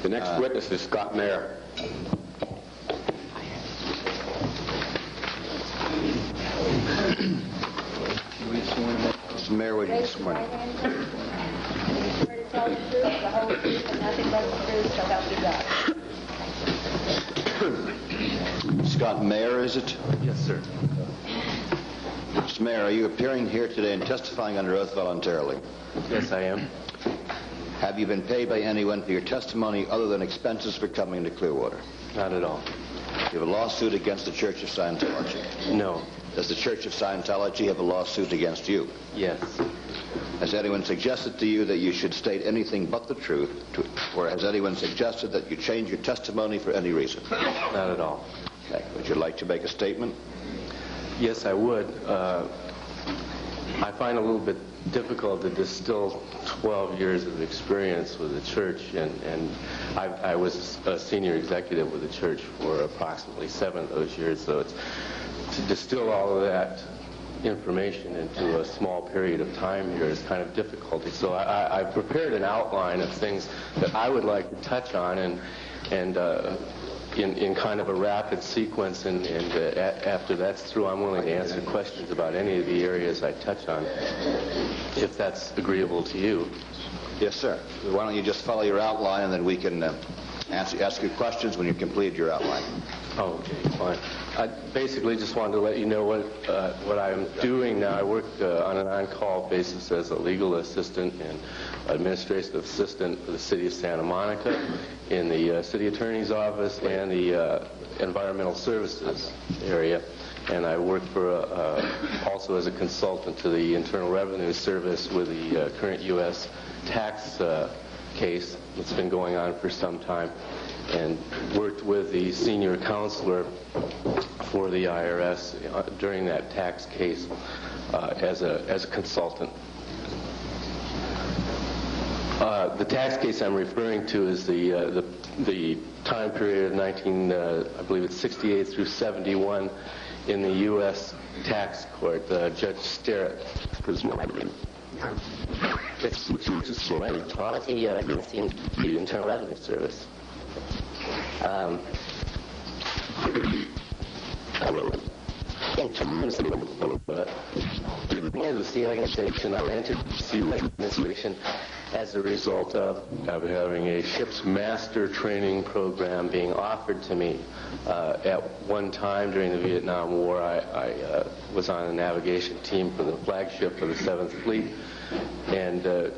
The next witness is Scott Mayer. Mr. Mayor, would you swear? Swear to tell the truth, the whole truth, and nothing but the truth, so help you God. Scott Mayer, is it? Yes, sir. Mr. Mayor, are you appearing here today and testifying under oath voluntarily? Yes, I am. Have you been paid by anyone for your testimony other than expenses for coming to Clearwater? Not at all. You have a lawsuit against the Church of Scientology. No. Does the Church of Scientology have a lawsuit against you? Yes. Has anyone suggested to you that you should state anything but the truth, or has anyone suggested that you change your testimony for any reason? Not at all. Okay. Would you like to make a statement? Yes, I would. I find it a little bit difficult to distill 12 years of experience with the church, and I was a senior executive with the church for approximately 7 of those years, so it's to distill all of that information into a small period of time here is kind of difficult. So I've prepared an outline of things that I would like to touch on, and in kind of a rapid sequence, and after that's through, I'm willing to answer questions about any of the areas I touch on, if that's agreeable to you. Yes, sir. Why don't you just follow your outline, and then we can ask you questions when you've completed your outline. Oh, okay, fine. I basically just wanted to let you know what I'm doing now. I work on an on-call basis as a legal assistant and administrative assistant for the city of Santa Monica in the city attorney's office and the environmental services area. And I work for also as a consultant to the Internal Revenue Service with the current U.S. tax case that's been going on for some time, and worked with the senior counselor for the IRS during that tax case as a consultant. The tax case I'm referring to is the time period of I believe it's 68 through 71 in the U.S. tax court. Judge Sterrett. Policy against the Internal Revenue Service. In terms of the organization, I entered the administration as a result of having a ship's master training program being offered to me. At one time during the Vietnam War, I was on a navigation team for the flagship of the 7th Fleet, and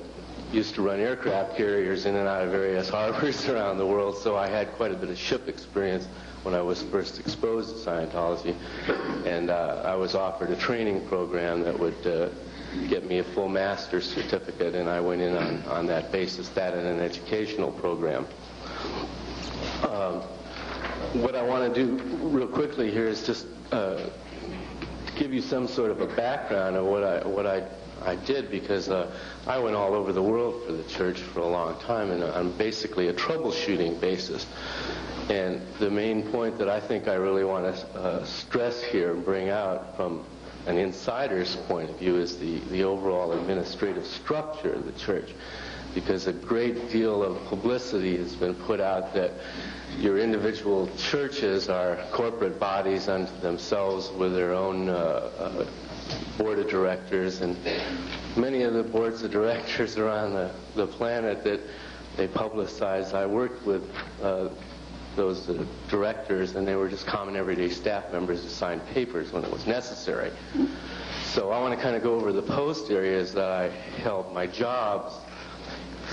used to run aircraft carriers in and out of various harbors around the world, so I had quite a bit of ship experience when I was first exposed to Scientology, and I was offered a training program that would get me a full master's certificate, and I went in on that basis, that and an educational program. What I want to do real quickly here is just give you some sort of a background of what I did, because I went all over the world for the church for a long time, and on basically a troubleshooting basis. And the main point that I think I really want to stress here and bring out from an insider's point of view is the overall administrative structure of the church, because a great deal of publicity has been put out that your individual churches are corporate bodies unto themselves with their own board of directors, and many of the boards of directors around the planet that they publicize, I worked with those directors, and they were just common everyday staff members who signed papers when it was necessary. So I want to kind of go over the post areas that I held my jobs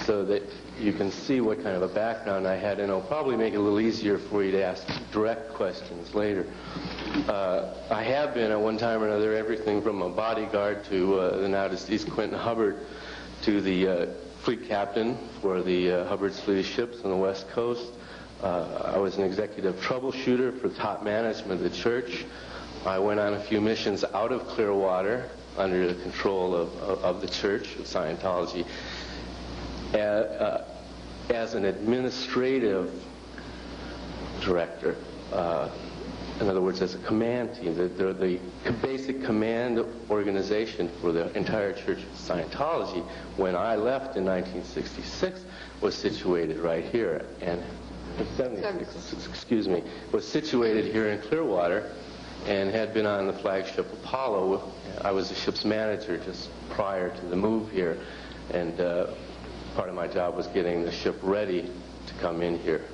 so that you can see what kind of a background I had, and it'll probably make it a little easier for you to ask direct questions later. I have been at one time or another everything from a bodyguard to the now deceased Quentin Hubbard to the fleet captain for the Hubbard's fleet of ships on the West Coast. I was an executive troubleshooter for top management of the church. I went on a few missions out of Clearwater under the control of the Church of Scientology as an administrative director. in other words, as a command team. They're the basic command organization for the entire Church of Scientology. When I left in 1966, was situated right here, and 76, excuse me, was situated here in Clearwater, and had been on the flagship Apollo. I was the ship's manager just prior to the move here, and part of my job was getting the ship ready to come in here.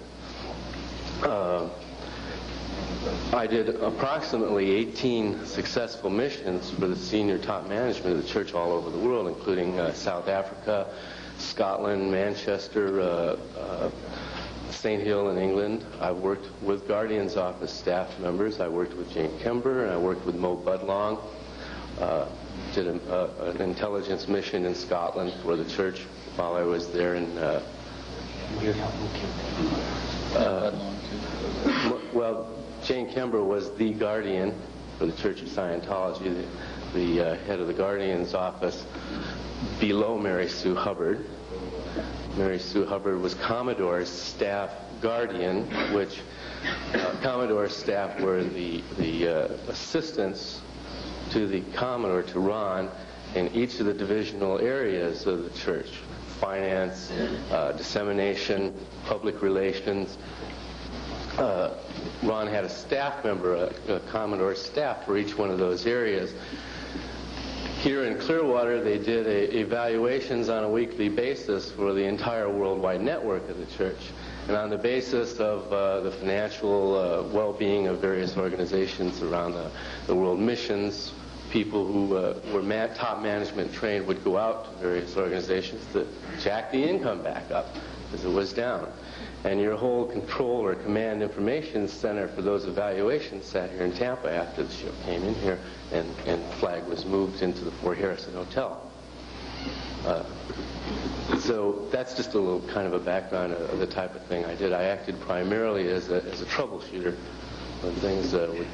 I did approximately 18 successful missions for the senior top management of the church all over the world, including South Africa, Scotland, Manchester, St. Hill in England. I worked with Guardian's Office staff members. I worked with Jane Kember, and I worked with Mo Budlong. Did an intelligence mission in Scotland for the church while I was there in well, Jane Kember was the guardian for the Church of Scientology, the head of the Guardian's Office below Mary Sue Hubbard. Mary Sue Hubbard was Commodore's staff guardian, which Commodore's staff were the assistants to the Commodore, to Ron, in each of the divisional areas of the church: finance, dissemination, public relations. Ron had a staff member, a Commodore staff for each one of those areas. Here in Clearwater, they did evaluations on a weekly basis for the entire worldwide network of the church. And on the basis of the financial well-being of various organizations around the world missions, people who were top management trained would go out to various organizations to jack the income back up because it was down. And your whole control or command information center for those evaluations sat here in Tampa after the ship came in here, and the flag was moved into the Fort Harrison Hotel. So that's just a little kind of a background of the type of thing I did. I acted primarily as a troubleshooter. When things would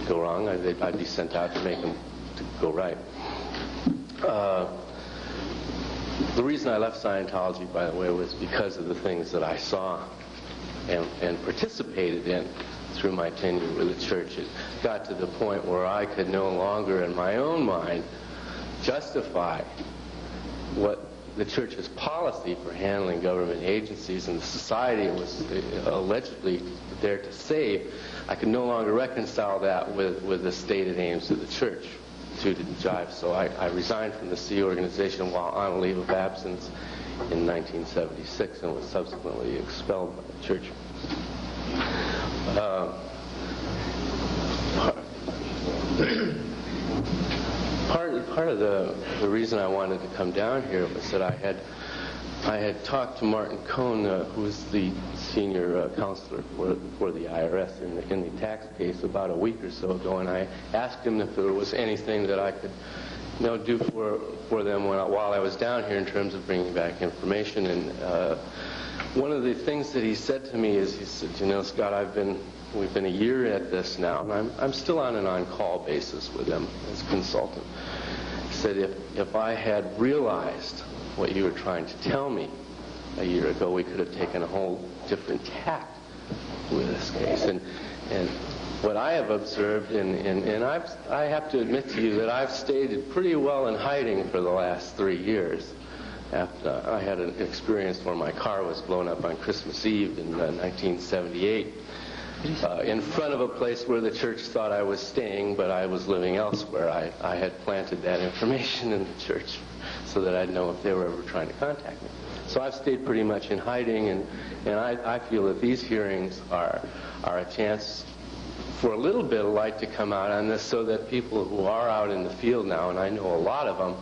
go wrong, I'd be sent out to make them to go right. The reason I left Scientology, by the way, was because of the things that I saw and participated in through my tenure with the church. It got to the point where I could no longer, in my own mind, justify what the church's policy for handling government agencies and the society it was allegedly there to save. I could no longer reconcile that with the stated aims of the church. To jive. So I resigned from the Sea organization while on a leave of absence in 1976 and was subsequently expelled by the church. Part of the reason I wanted to come down here was that I had talked to Martin Cohn, who was the senior counselor for the IRS in the tax case about a week or so ago, and I asked him if there was anything that I could do for them while I was down here in terms of bringing back information. And one of the things that he said to me is, he said, Scott, we've been a year at this now, and I'm still on an on-call basis with them as a consultant. He said, if I had realized what you were trying to tell me a year ago, we could have taken a whole different tack with this case. And what I have observed, and I have to admit to you that I've stayed pretty well in hiding for the last 3 years. After I had an experience where my car was blown up on Christmas Eve in 1978 in front of a place where the church thought I was staying, but I was living elsewhere. I had planted that information in the church so that I'd know if they were ever trying to contact me. So I've stayed pretty much in hiding, and I feel that these hearings are a chance for a little bit of light to come out on this, so that people who are out in the field now, and I know a lot of them,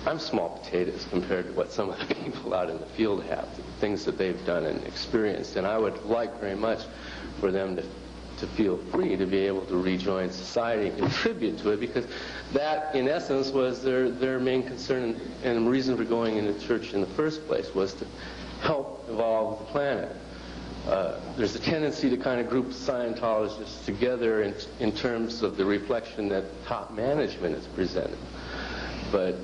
I'm small potatoes compared to what some of the people out in the field have, the things that they've done and experienced, and I would like very much for them to feel free to be able to rejoin society and contribute to it, because that, in essence, was their main concern and reason for going into church in the first place, was to help evolve the planet. There's a tendency to kind of group Scientologists together in terms of the reflection that top management is presented. But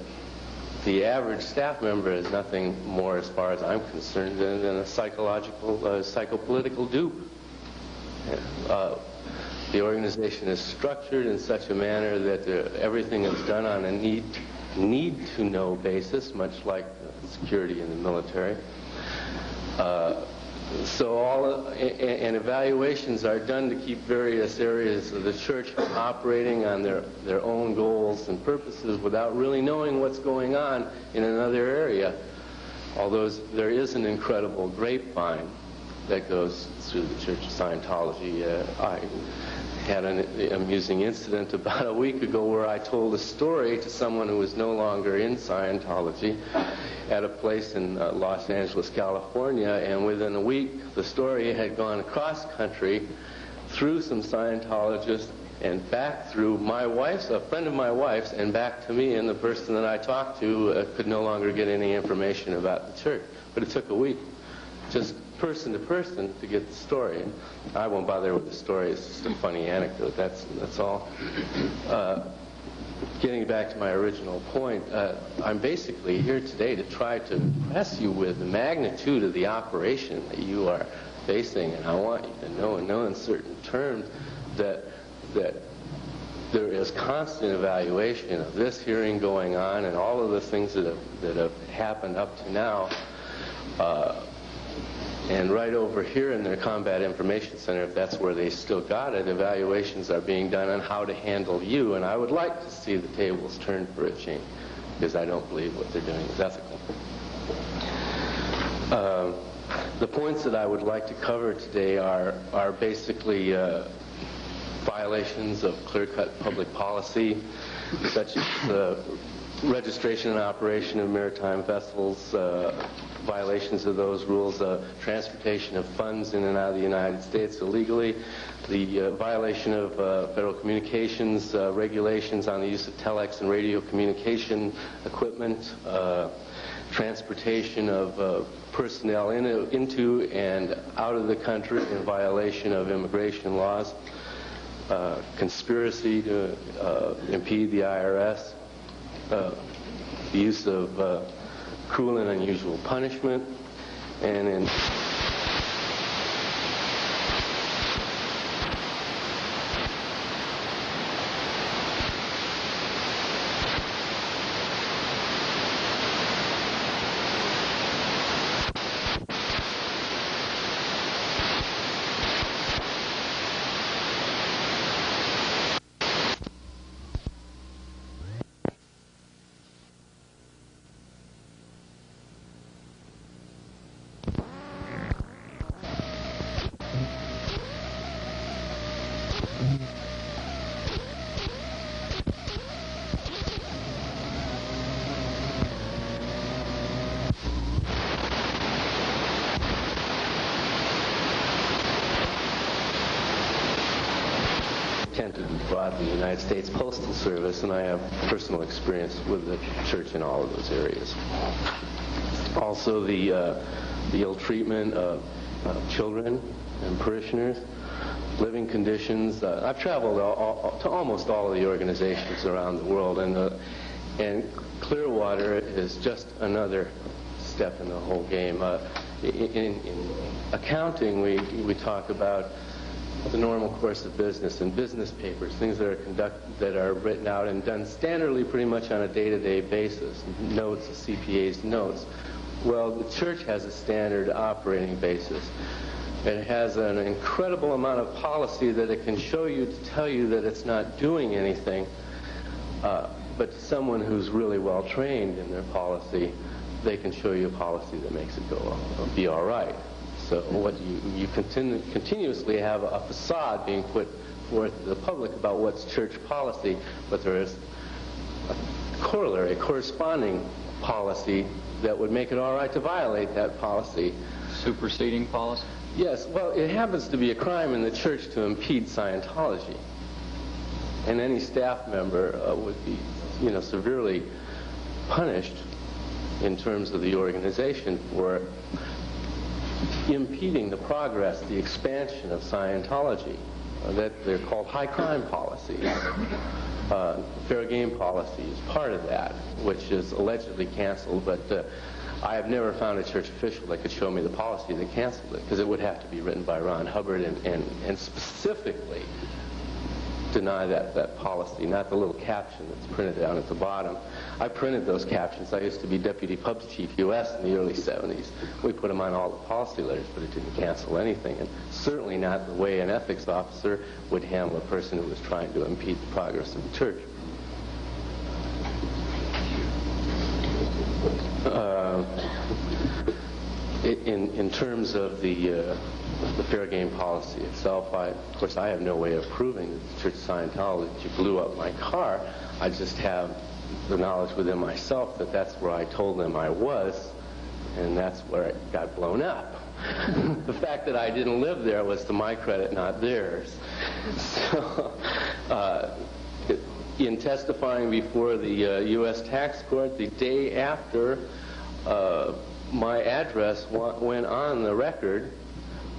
the average staff member is nothing more, as far as I'm concerned, than a psychological, psychopolitical dupe. The organization is structured in such a manner that everything is done on a need-to-know basis, much like security in the military. And evaluations are done to keep various areas of the church from operating on their own goals and purposes without really knowing what's going on in another area. Although there is an incredible grapevine that goes through the Church of Scientology. I had an amusing incident about a week ago where I told a story to someone who was no longer in Scientology at a place in Los Angeles, California, and within a week the story had gone across country through some Scientologists and back through a friend of my wife's, and back to me, and the person that I talked to could no longer get any information about the church. But it took a week, just person to person, to get the story. And I won't bother with the story, it's just a funny anecdote, that's all. Getting back to my original point, I'm basically here today to try to impress you with the magnitude of the operation that you are facing, and I want you to know in no uncertain terms that there is constant evaluation of this hearing going on and all of the things that have happened up to now. And right over here in their Combat Information Center, if that's where they still got it, evaluations are being done on how to handle you. And I would like to see the tables turned for a change, because I don't believe what they're doing is ethical. The points that I would like to cover today are basically violations of clear-cut public policy, such as the registration and operation of maritime vessels, violations of those rules, transportation of funds in and out of the United States illegally, the violation of federal communications regulations on the use of telex and radio communication equipment, transportation of personnel into and out of the country in violation of immigration laws, conspiracy to impede the IRS, the use of cruel and unusual punishment, and in the United States Postal Service, and I have personal experience with the church in all of those areas. Also, the ill treatment of children and parishioners, living conditions. I've traveled to almost all of the organizations around the world, and Clearwater is just another step in the whole game. In accounting, we talk about the normal course of business and business papers, things that are written out and done standardly pretty much on a day-to-day basis, notes, CPA's notes. Well, the church has a standard operating basis. It has an incredible amount of policy that it can show you to tell you that it's not doing anything, but to someone who's really well trained in their policy, they can show you a policy that makes it be all right. So what you continuously have a facade being put forth to the public about what's church policy, but there is a corollary, a corresponding policy that would make it all right to violate that policy. Superseding policy? Yes, well, it happens to be a crime in the church to impede Scientology. And any staff member would be, severely punished in terms of the organization for impeding the progress, the expansion of Scientology. That they're called high crime policies. Fair game policy is part of that, which is allegedly canceled, but I have never found a church official that could show me the policy that canceled it, because it would have to be written by Ron Hubbard and specifically deny that policy, not the little caption that's printed down at the bottom. I printed those captions. I used to be Deputy Pub Chief U.S. in the early 70s. We put them on all the policy letters, but it didn't cancel anything, and certainly not the way an ethics officer would handle a person who was trying to impede the progress of the church. In terms of the fair game policy itself, of course, I have no way of proving that the Church of Scientology blew up my car. I just have the knowledge within myself that that's where I told them I was, and that's where it got blown up. The fact that I didn't live there was to my credit, not theirs. So, in testifying before the U.S. tax court the day after my address went on the record,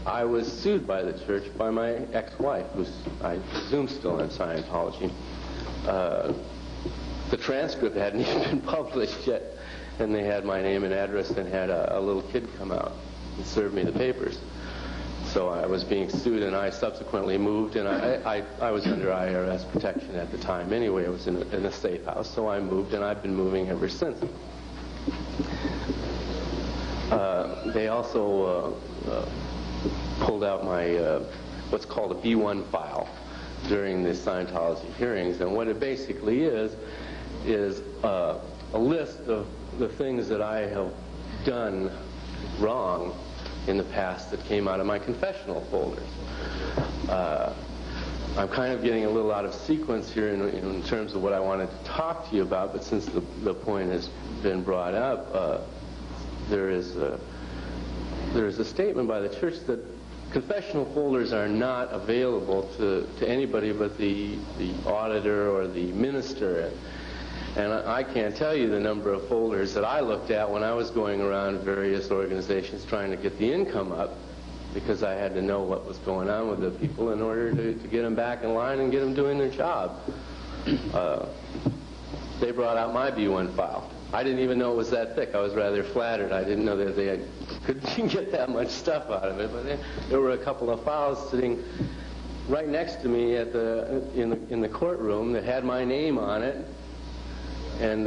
I was sued by the church by my ex-wife, who's, I presume, still in Scientology. The transcript hadn't even been published yet, and they had my name and address and had a little kid come out and serve me the papers. So I was being sued, and I subsequently moved, and I was under IRS protection at the time anyway. I was in a safe house, so I moved, and I've been moving ever since. They also pulled out my what's called a B1 file during the Scientology hearings, and what it basically is a list of the things that I have done wrong in the past that came out of my confessional folders. I'm kind of getting a little out of sequence here in terms of what I wanted to talk to you about, but since the point has been brought up, there is a statement by the church that confessional folders are not available to anybody but the auditor or the minister. And I can't tell you the number of folders that I looked at when I was going around various organizations trying to get the income up, because I had to know what was going on with the people in order to get them back in line and get them doing their job. They brought out my B1 file. I didn't even know it was that thick. I was rather flattered. I didn't know that they could get that much stuff out of it. But there were a couple of files sitting right next to me at in the courtroom that had my name on it, and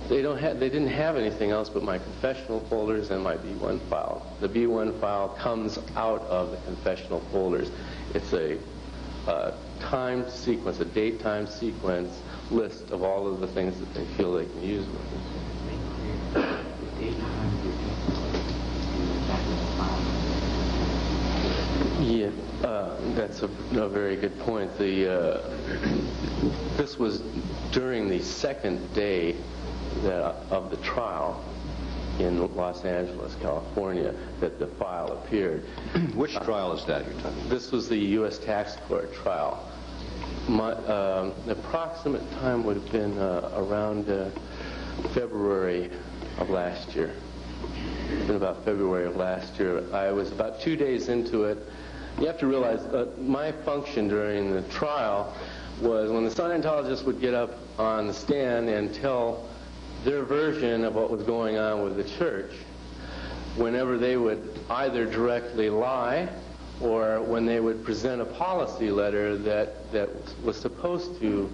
they didn't have anything else but my confessional folders and my B1 file. The B1 file comes out of the confessional folders. It's a timed sequence, a date-time sequence list of all of the things that they feel they can use with it. Yeah, that's a very good point. This was during the second day of the trial in Los Angeles, California, that the file appeared. Which trial is that you're talking about? This was the U.S. tax court trial. The approximate time would have been around February of last year. It's been about February of last year. I was about 2 days into it. You have to realize my function during the trial was when the Scientologists would get up on the stand and tell their version of what was going on with the church, whenever they would either directly lie or when they would present a policy letter that was supposed to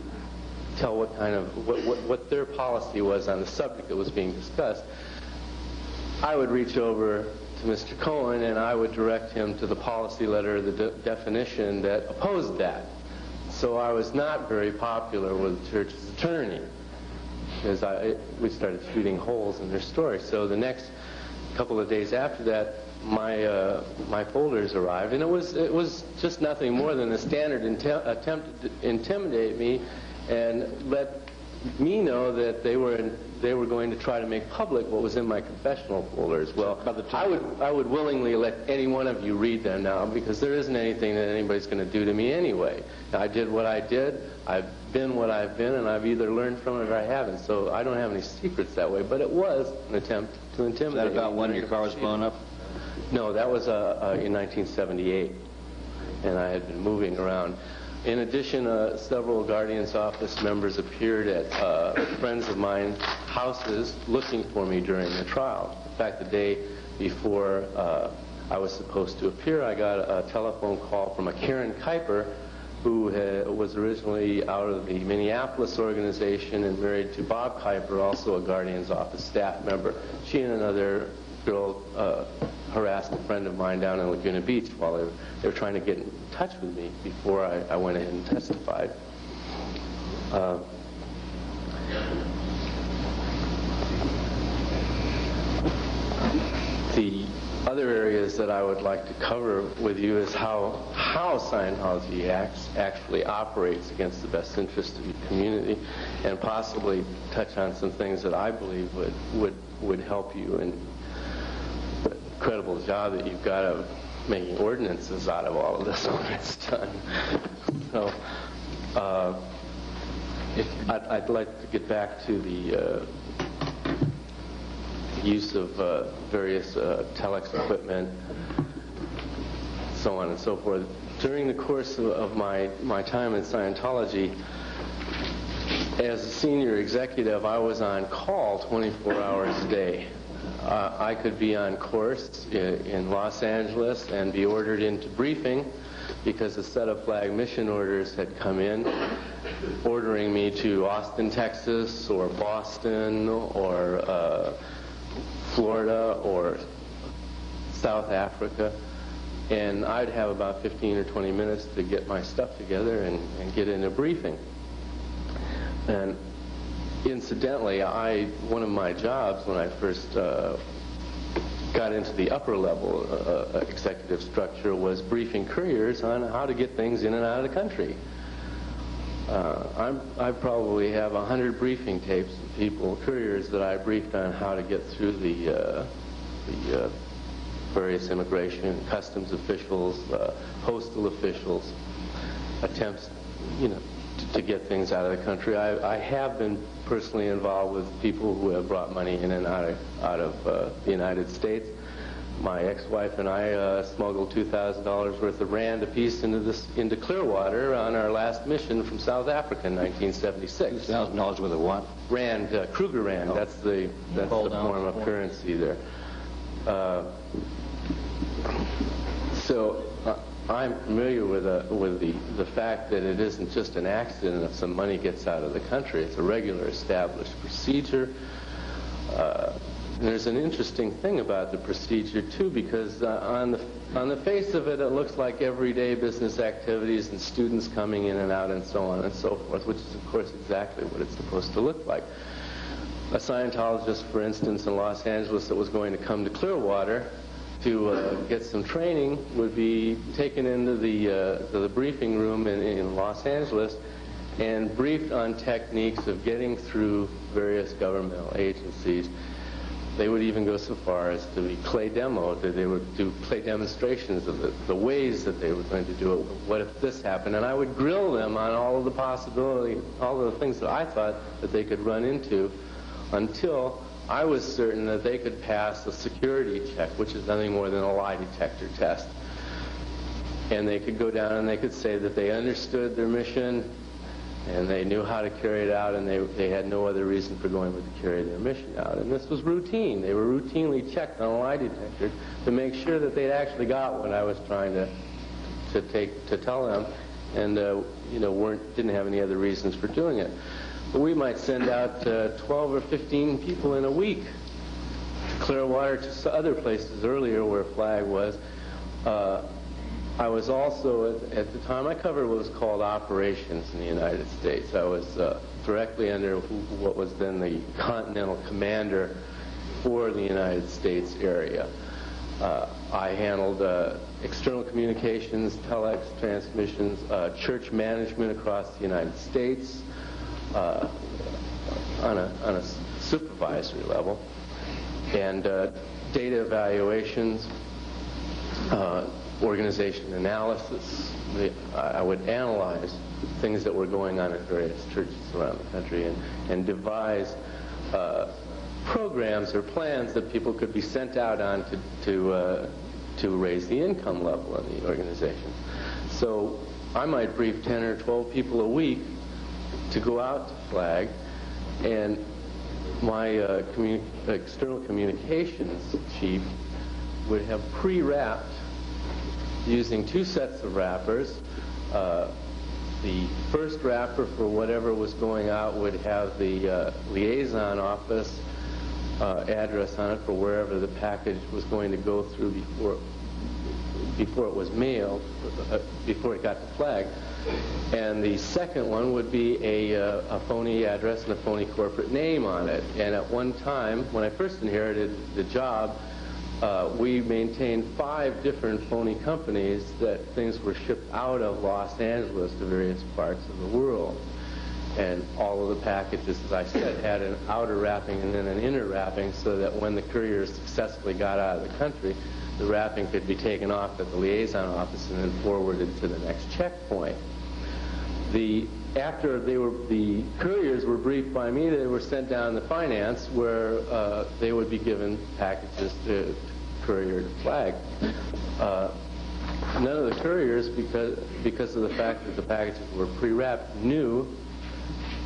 tell what kind of what their policy was on the subject that was being discussed, I would reach over to Mr. Cohen and I would direct him to the policy letter, the definition that opposed that. So I was not very popular with the church's attorney, because we started shooting holes in their story. So the next couple of days after that, my folders arrived, and it was just nothing more than a standard attempt to intimidate me and let me know that they were going to try to make public what was in my confessional folders. Well, I would willingly let any one of you read them now, because there isn't anything that anybody's going to do to me anyway. I did what I did. I've been what I've been, and I've either learned from it or I haven't. So I don't have any secrets that way. But it was an attempt to intimidate me. Is that about when your car was blown up? No, that was in 1978, and I had been moving around. In addition, several Guardian's office members appeared at friends of mine's houses looking for me during the trial. In fact, the day before I was supposed to appear, I got a telephone call from a Karen Kuiper, who was originally out of the Minneapolis organization and married to Bob Kuiper, also a Guardian's Office staff member. She and another girl harassed a friend of mine down in Laguna Beach while they were trying to get in touch with me before I went ahead and testified. The other areas that I would like to cover with you is how Scientology actually operates against the best interest of the community, and possibly touch on some things that I believe would help you in the incredible job that you've got of making ordinances out of all of this when it's done. So I'd like to get back to the use of various telex equipment, so on and so forth. During the course of my time in Scientology, as a senior executive, I was on call 24 hours a day. I could be on course in Los Angeles and be ordered into briefing because a set of flag mission orders had come in ordering me to Austin, Texas, or Boston, or Florida, or South Africa, and I'd have about 15 or 20 minutes to get my stuff together and get in a briefing. And incidentally, one of my jobs when I first got into the upper level executive structure was briefing couriers on how to get things in and out of the country. I probably have 100 briefing tapes of people, couriers, that I briefed on how to get through the various immigration, customs officials, postal officials, attempts, to get things out of the country. I have been personally involved with people who have brought money in and out of the United States. My ex-wife and I smuggled $2,000 worth of rand apiece into Clearwater on our last mission from South Africa in 1976. $2,000 worth of what? Rand, Kruger rand. Oh. That's the form of currency there. So I'm familiar with the fact that it isn't just an accident if some money gets out of the country. It's a regular established procedure. There's an interesting thing about the procedure too, because on the face of it, it looks like everyday business activities and students coming in and out and so on and so forth, which is of course exactly what it's supposed to look like. A Scientologist, for instance, in Los Angeles that was going to come to Clearwater to get some training would be taken into the briefing room in Los Angeles and briefed on techniques of getting through various governmental agencies. They would even go so far as to be clay demoed. They would do clay demonstrations of the ways that they were going to do it. What if this happened? And I would grill them on all of the possibilities, all of the things that I thought that they could run into, until I was certain that they could pass a security check, which is nothing more than a lie detector test. And they could go down and they could say that they understood their mission and they knew how to carry it out, and they had no other reason for going but to carry their mission out. And this was routine. They were routinely checked on a lie detector to make sure that they'd actually got what I was trying to tell them, and didn't have any other reasons for doing it. But we might send out 12 or 15 people in a week to Clearwater, to other places earlier where Flag was. I was also, at the time, I covered what was called operations in the United States. I was directly under what was then the Continental Commander for the United States area. I handled external communications, telex transmissions, church management across the United States on a supervisory level, and data evaluations, organization analysis. I would analyze things that were going on in various churches around the country and devise programs or plans that people could be sent out on to raise the income level of the organization. So I might brief 10 or 12 people a week to go out to Flag, and my external communications chief would have pre-wrapped, using two sets of wrappers, the first wrapper for whatever was going out would have the liaison office address on it for wherever the package was going to go through before it was mailed, before it got to flag. And the second one would be a phony address and a phony corporate name on it. And at one time, when I first inherited the job, we maintained 5 different phony companies that things were shipped out of Los Angeles to various parts of the world. And all of the packages, as I said, had an outer wrapping and then an inner wrapping so that when the courier successfully got out of the country, the wrapping could be taken off at the liaison office and then forwarded to the next checkpoint. After the couriers were briefed by me, they were sent down to finance where they would be given packages to courier to flag. None of the couriers, because of the fact that the packages were pre-wrapped, knew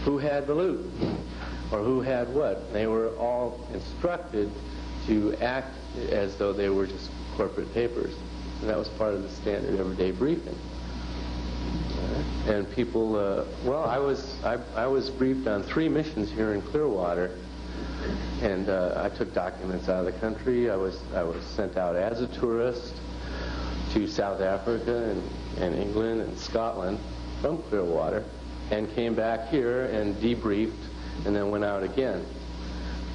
who had the loot or who had what. They were all instructed to act as though they were just corporate papers. And that was part of the standard everyday briefing. And people, well, I was briefed on 3 missions here in Clearwater, and I took documents out of the country. I was sent out as a tourist to South Africa and England and Scotland from Clearwater, and came back here and debriefed, and then went out again.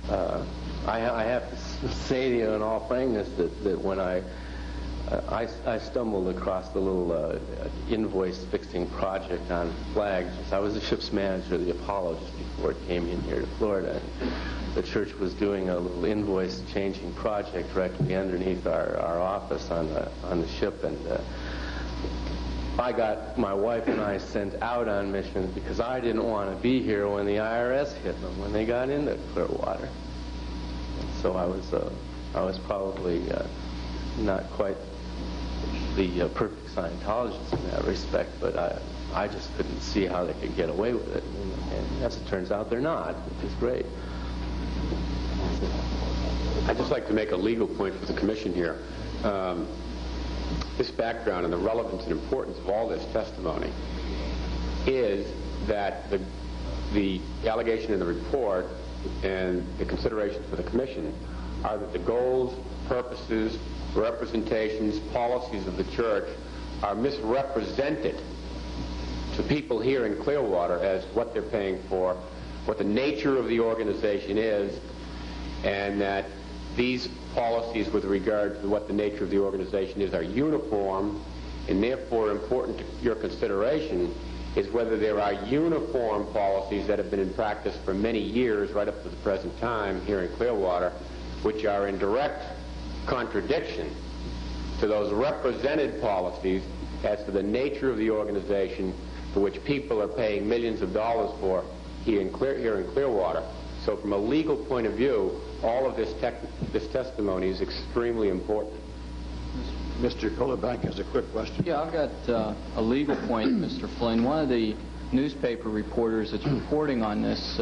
I have to say to you in all frankness that when I stumbled across the little invoice fixing project on flags. I was the ship's manager of the Apollo just before it came in here to Florida. The church was doing a little invoice changing project directly underneath our office on the ship, and I got my wife and I sent out on missions because I didn't want to be here when the IRS hit them when they got into Clearwater. So I was probably not quite the perfect Scientologist in that respect, but I just couldn't see how they could get away with it. And as it turns out, they're not, which is great. I'd just like to make a legal point for the Commission here. This background and the relevance and importance of all this testimony is that the allegation in the report and the considerations for the Commission are that the goals, purposes, representations, policies of the church are misrepresented to people here in Clearwater as what they're paying for, what the nature of the organization is, and that these policies with regard to what the nature of the organization is are uniform, and therefore important to your consideration is whether there are uniform policies that have been in practice for many years right up to the present time here in Clearwater, which are in direct contradiction to those represented policies as to the nature of the organization for which people are paying millions of dollars for here in Clearwater. So from a legal point of view, all of this testimony is extremely important. Mr. Kohlerbank has a quick question. Yeah, I've got a legal point, Mr. Flynn. One of the newspaper reporters that's reporting on this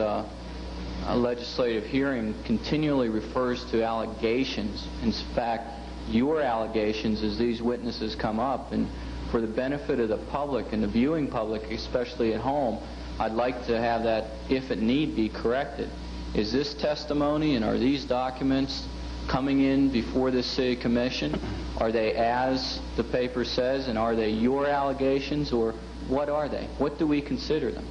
legislative hearing continually refers to allegations. In fact, your allegations as these witnesses come up, and for the benefit of the public and the viewing public, especially at home, I'd like to have that, if it need be, corrected. Is this testimony and are these documents coming in before the City Commission? Are they as the paper says, and are they your allegations, or what are they? What do we consider them?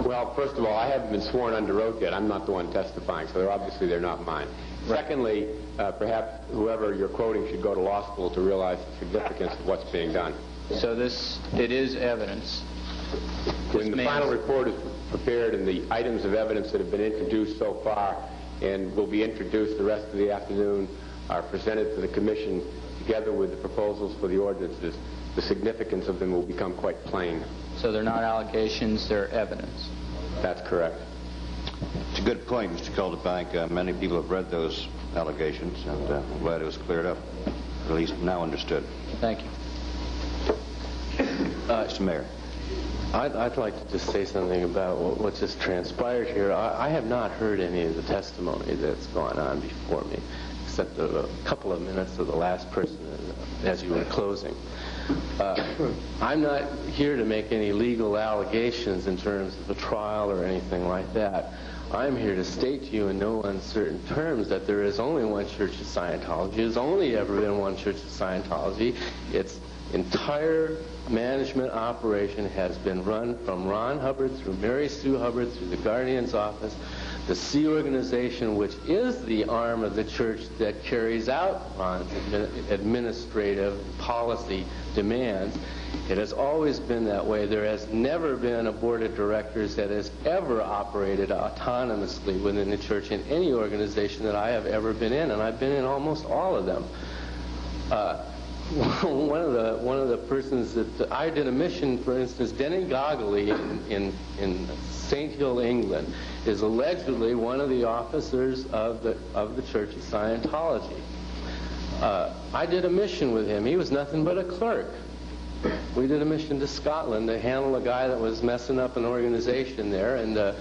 Well, first of all, I haven't been sworn under oath yet. I'm not the one testifying, so obviously they're not mine. Right. Secondly, perhaps whoever you're quoting should go to law school to realize the significance of what's being done. So it is evidence. When the final report is prepared and the items of evidence that have been introduced so far and will be introduced the rest of the afternoon are presented to the Commission together with the proposals for the ordinances, the significance of them will become quite plain. So they're not allegations, they're evidence. That's correct. It's a good point, Mr. Kohlerbank. Many people have read those allegations, and I'm glad it was cleared up, or at least now understood. Thank you. Mr. Mayor. I'd like to just say something about what just transpired here. I have not heard any of the testimony that's gone on before me, except a couple of minutes of the last person as you were closing. I'm not here to make any legal allegations in terms of a trial or anything like that. I'm here to state to you in no uncertain terms that there is only one Church of Scientology. There's only ever been one Church of Scientology. Its entire management operation has been run from Ron Hubbard through Mary Sue Hubbard through the Guardian's office. The Sea Organization, which is the arm of the church that carries out Ron's administrative policy demands, it has always been that way. There has never been a board of directors that has ever operated autonomously within the church in any organization that I have ever been in, and I've been in almost all of them. One of the persons that I did a mission, for instance, Denny Goggly in St. Hill, England, is allegedly one of the officers of the Church of Scientology. I did a mission with him. He was nothing but a clerk. We did a mission to Scotland to handle a guy that was messing up an organization there, and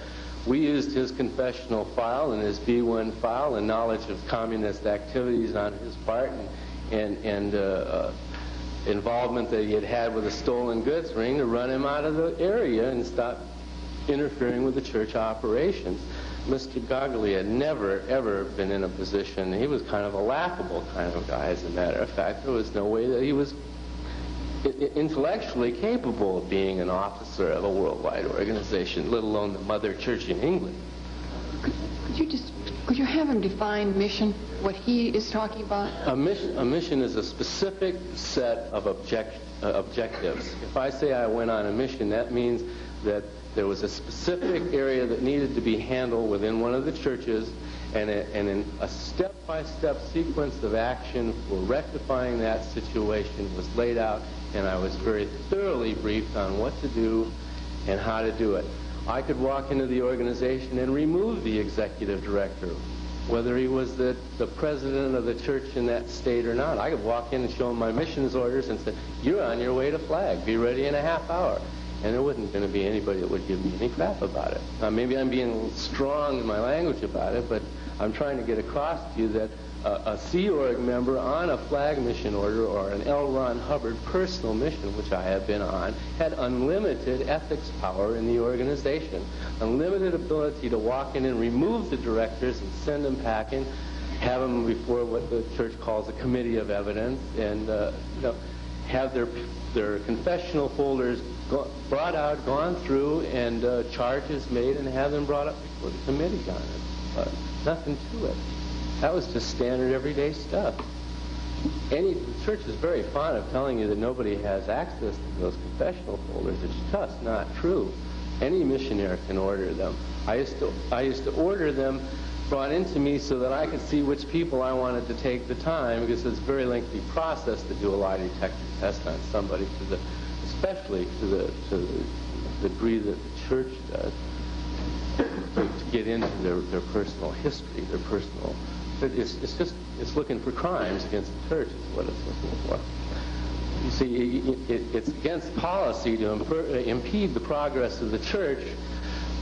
we used his confessional file and his B1 file and knowledge of communist activities on his part and involvement that he had had with a stolen goods ring to run him out of the area and stop interfering with the church operations. Mr. Goggly had never, ever been in a position. He was kind of a laughable kind of guy, as a matter of fact. There was no way that he was intellectually capable of being an officer of a worldwide organization, let alone the mother church in England. Could you have him define mission, what he is talking about? A mission is a specific set of objectives. If I say I went on a mission, that means that there was a specific area that needed to be handled within one of the churches, and a step-by-step sequence of action for rectifying that situation was laid out, and I was very thoroughly briefed on what to do and how to do it. I could walk into the organization and remove the executive director, whether he was the president of the church in that state or not. I could walk in and show him my missions orders and say, "You're on your way to Flag. Be ready in a half hour." And there wasn't going to be anybody that would give me any crap about it. Now, maybe I'm being a little strong in my language about it, but I'm trying to get across to you that a Sea Org member on a Flag mission order or an L. Ron Hubbard personal mission, which I have been on, had unlimited ethics power in the organization, unlimited ability to walk in and remove the directors and send them packing, have them before what the church calls a committee of evidence, and have their confessional folders brought out, gone through, and charges made, and have them brought up before the committee on it. Nothing to it. That was just standard everyday stuff. The church is very fond of telling you that nobody has access to those confessional folders. It's just not true. Any missionary can order them. I used to order them brought into me so that I could see which people I wanted to take the time, because it's a very lengthy process to do a lie detector test on somebody, especially to the degree that the church does, to get into their personal history, their personal. It's looking for crimes against the church is what it's looking for. You see, it's against policy to impede the progress of the church.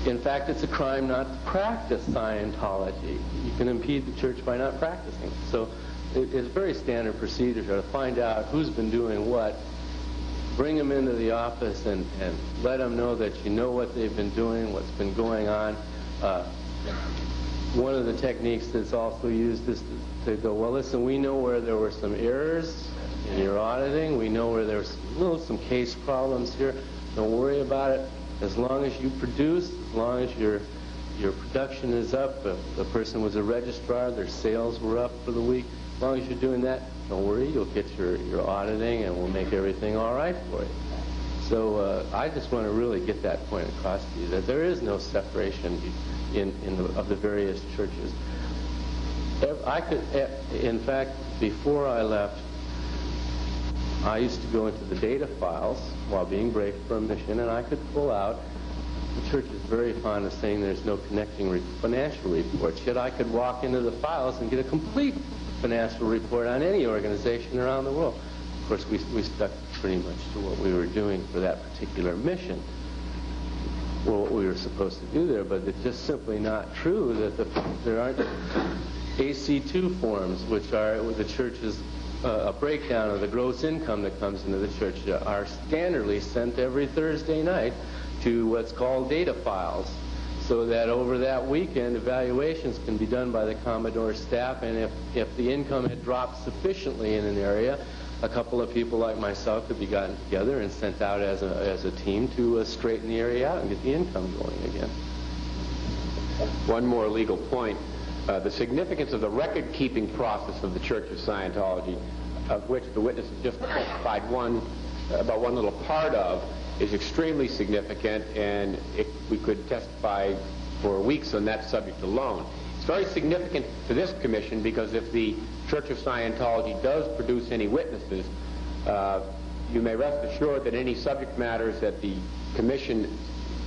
In fact, it's a crime not to practice Scientology. You can impede the church by not practicing. So it's very standard procedure to find out who's been doing what, bring them into the office and let them know that you know what they've been doing, what's been going on. One of the techniques that's also used is to go, well, listen, we know where there were some errors in your auditing. We know where there's some case problems here. Don't worry about it. As long as you produce, as long as your production is up, if the person was a registrar, their sales were up for the week, as long as you're doing that, don't worry, you'll get your auditing and we'll make everything all right for you. So I just want to really get that point across to you, that there is no separation of the various churches. In fact, before I left, I used to go into the data files while being briefed for a mission, and I could pull out. The church is very fond of saying there's no connecting financial reports, yet I could walk into the files and get a complete financial report on any organization around the world. Of course, we stuck pretty much to what we were doing for that particular mission, or what we were supposed to do there, but it's just simply not true that there aren't AC2 forms, which are the church's a breakdown of the gross income that comes into the church are standardly sent every Thursday night to what's called data files, so that over that weekend evaluations can be done by the Commodore staff, and if the income had dropped sufficiently in an area, a couple of people like myself could be gotten together and sent out as a team to straighten the area out and get the income going again. One more legal point. The significance of the record-keeping process of the Church of Scientology, of which the witness has just testified about one little part of, is extremely significant, and we could testify for weeks on that subject alone. It's very significant to this commission because if the Church of Scientology does produce any witnesses, you may rest assured that any subject matters that the commission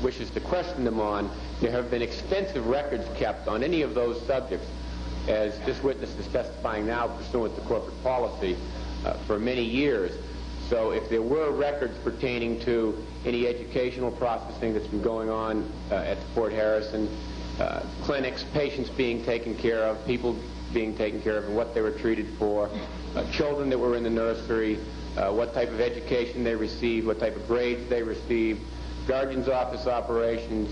wishes to question them on, there have been extensive records kept on any of those subjects, as this witness is testifying now pursuant to corporate policy, for many years. So if there were records pertaining to any educational processing that's been going on at Fort Harrison, clinics, patients being taken care of, people being taken care of and what they were treated for, children that were in the nursery, what type of education they received, what type of grades they received, guardian's office operations,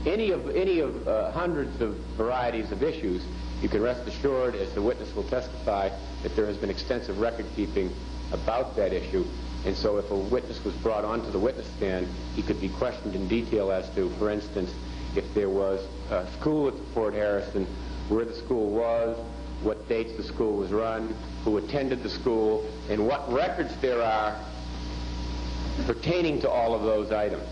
any of hundreds of varieties of issues, you can rest assured, as the witness will testify, that there has been extensive record keeping about that issue. And so if a witness was brought onto the witness stand, he could be questioned in detail as to, for instance, if there was a school at Fort Harrison, where the school was, what dates the school was run, who attended the school, and what records there are pertaining to all of those items.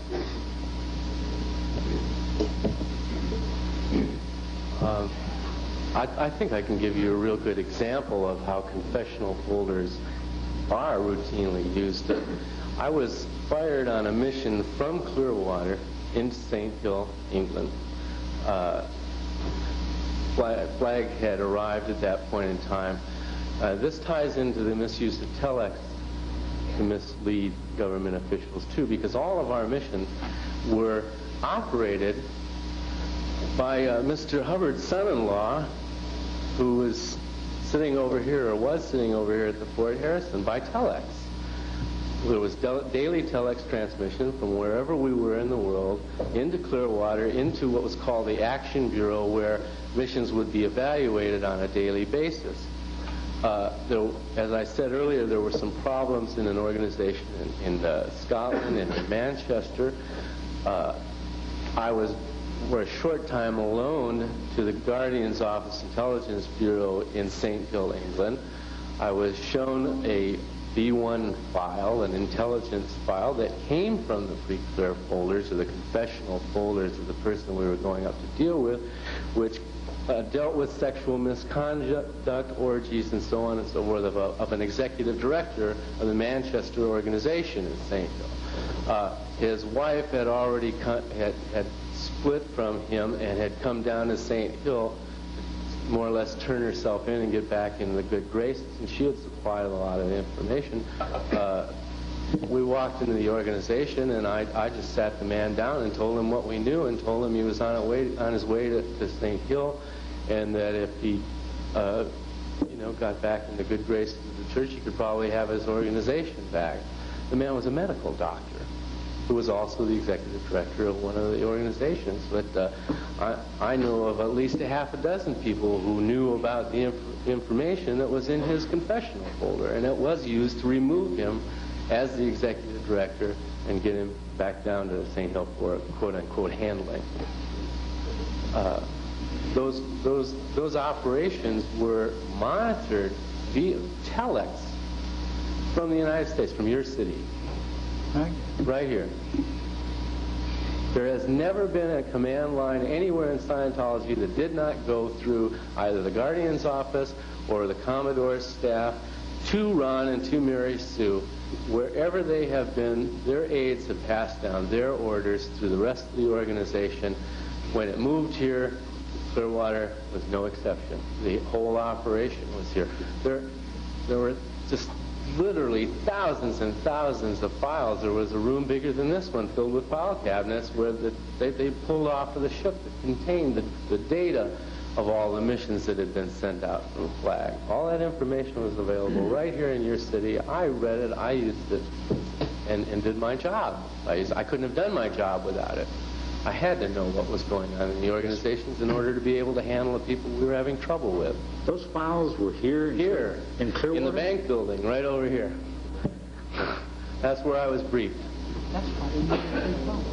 I think I can give you a real good example of how confessional folders are routinely used. I was fired on a mission from Clearwater into St. Hill, England. Flag had arrived at that point in time. This ties into the misuse of telex to mislead government officials too, because all of our missions were operated by Mr. Hubbard's son-in-law, who was sitting over here, or was sitting over here at the Fort Harrison, by telex. There was daily telex transmission from wherever we were in the world into Clearwater, into what was called the Action Bureau, where missions would be evaluated on a daily basis. As I said earlier, there were some problems in an organization in Scotland and in Manchester. I was for a short time alone to the Guardian's Office Intelligence Bureau in St. Hill, England. I was shown a B1 file, an intelligence file that came from the pre-clear folders, or the confessional folders of the person we were going up to deal with, which dealt with sexual misconduct, orgies, and so on and so forth of an executive director of the Manchester organization in St. Hill. His wife had already had split from him and had come down to St. Hill, more or less turn herself in and get back in the good graces, and she had supplied a lot of information. We walked into the organization, and I just sat the man down and told him what we knew, and told him he was on his way to St. Hill, and that if he got back in the good graces of the church, he could probably have his organization back. The man was a medical doctor who was also the executive director of one of the organizations. But I know of at least a half a dozen people who knew about the information that was in his confessional folder, and it was used to remove him as the executive director and get him back down to St. Hill for quote-unquote handling. Those operations were monitored via telex from the United States, from your city. Right here. There has never been a command line anywhere in Scientology that did not go through either the Guardian's office or the Commodore's staff to Ron and to Mary Sue. Wherever they have been, their aides have passed down their orders through the rest of the organization. When it moved here, Clearwater was no exception. The whole operation was here. There were just literally thousands and thousands of files. There was a room bigger than this one filled with file cabinets where they pulled off of the ship that contained the data of all the missions that had been sent out from Flag. All that information was available right here in your city. I read it, I used it, and did my job. I couldn't have done my job without it. I had to know what was going on in the organizations in order to be able to handle the people we were having trouble with. Those files were here? Here. In Clearwater? In the bank building, right over here. That's where I was briefed. That's why they need a big vault.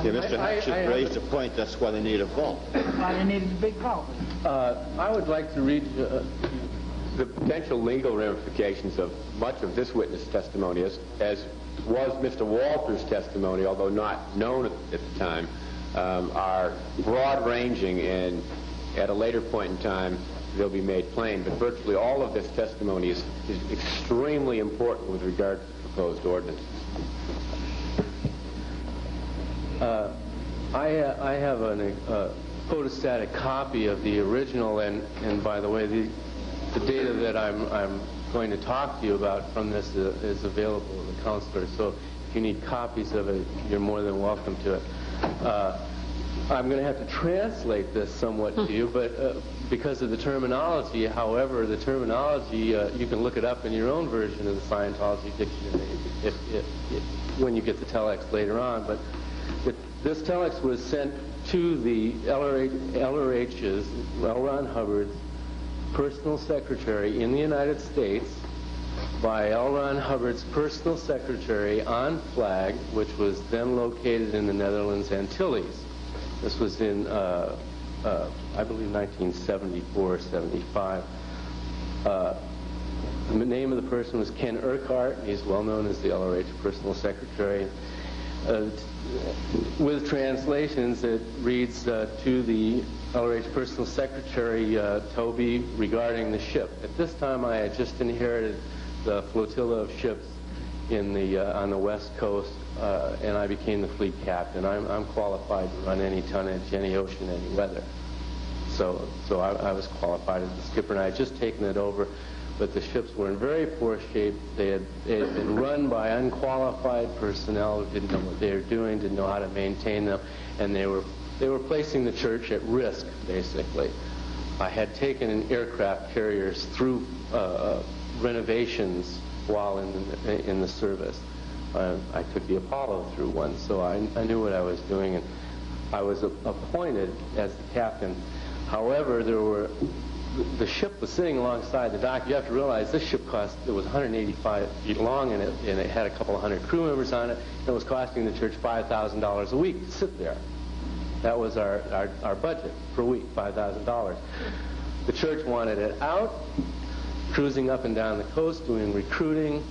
Yeah, Mr. Hatch has raised a point. That's why they need a vault. That's why they needed a big vault. I would like to read The potential legal ramifications of much of this witness testimony, as was Mr. Walter's testimony, although not known at the time, are broad-ranging, and at a later point in time they'll be made plain. But virtually all of this testimony is extremely important with regard to the proposed ordinance. I have a photostatic copy of the original, and by the way, the data that I'm going to talk to you about from this is available to the counselor. So if you need copies of it, you're more than welcome to it. I'm going to have to translate this somewhat to you, but because of the terminology, however, the terminology, you can look it up in your own version of the Scientology dictionary when you get the telex later on. But this telex was sent to the LRH's, L. Ron Hubbard's, personal secretary in the United States by L. Ron Hubbard's personal secretary on Flag, which was then located in the Netherlands Antilles. This was in, I believe, 1974 or 75. The name of the person was Ken Urquhart. He's well known as the LRH personal secretary. With translations, it reads to the LRH personal secretary, Toby, regarding the ship. At this time, I had just inherited the flotilla of ships in on the West Coast, and I became the fleet captain. I'm qualified to run any tonnage, any ocean, any weather. So I was qualified as the skipper, and I had just taken it over. But the ships were in very poor shape. They had been run by unqualified personnel who didn't know what they were doing, didn't know how to maintain them, and they were placing the church at risk, basically. I had taken aircraft carriers through renovations while in the service. I took the Apollo through one, so I knew what I was doing, and I was appointed as the captain. However, the ship was sitting alongside the dock. You have to realize this ship it was 185 feet long, and it had a couple of hundred crew members on it. It was costing the church $5,000 a week to sit there. That was our budget per week, $5,000. The church wanted it out, cruising up and down the coast, doing recruiting,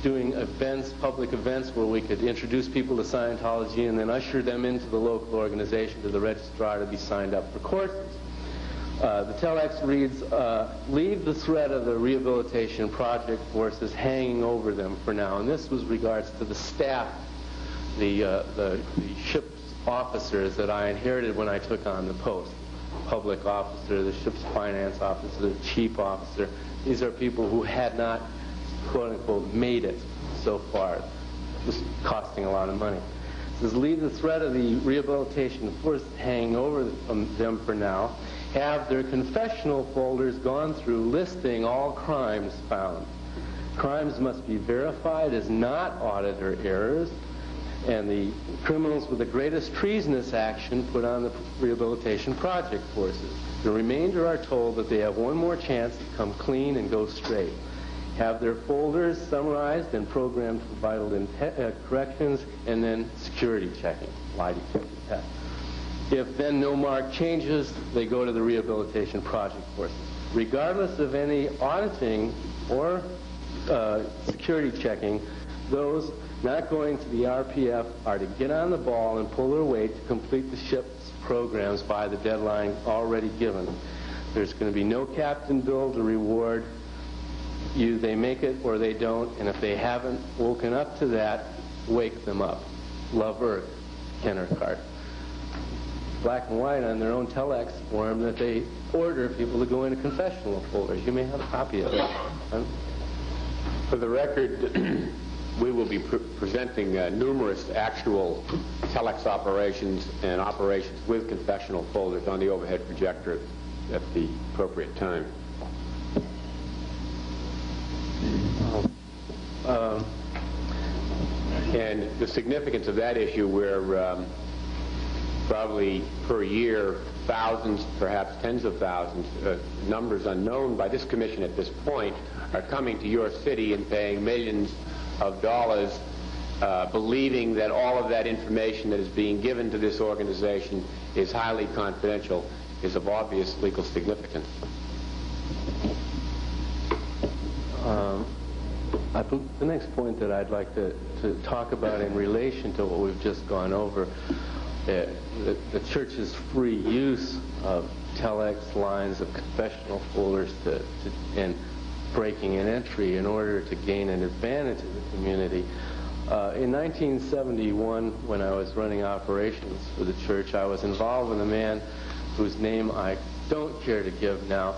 doing events, public events where we could introduce people to Scientology and then usher them into the local organization, to the registrar, to be signed up for courses. The telex reads, leave the threat of the rehabilitation project forces hanging over them for now. And this was regards to the staff, the ship's officers that I inherited when I took on the post. Public officer, the ship's finance officer, the chief officer. These are people who had not, quote unquote, made it so far. It was costing a lot of money. It says, leave the threat of the rehabilitation force hanging over them for now. Have their confessional folders gone through listing all crimes found. Crimes must be verified as not audit or errors, and the criminals with the greatest treasonous action put on the rehabilitation project forces. The remainder are told that they have one more chance to come clean and go straight. Have their folders summarized and programmed for vital corrections, and then security checking, lie detector test. If then no mark changes, they go to the rehabilitation project forces. Regardless of any auditing or security checking, those not going to the RPF are to get on the ball and pull their weight to complete the ship's programs by the deadline already given. There's going to be no captain bill to reward you. They make it or they don't, and if they haven't woken up to that, wake them up. Love Earth, Ken Urquhart. Black and white on their own telex form that they order people to go into confessional folders. You may have a copy of it. For the record, we will be presenting numerous actual telex operations and operations with confessional folders on the overhead projector at the appropriate time. And the significance of that issue, where probably per year thousands, perhaps tens of thousands, numbers unknown by this commission at this point, are coming to your city and paying millions of dollars, believing that all of that information that is being given to this organization is highly confidential, is of obvious legal significance. The next point that I'd like to talk about in relation to what we've just gone over, the church's free use of telex lines, of confessional folders, and breaking an entry in order to gain an advantage of the community. In 1971, when I was running operations for the church, I was involved with a man whose name I don't care to give now,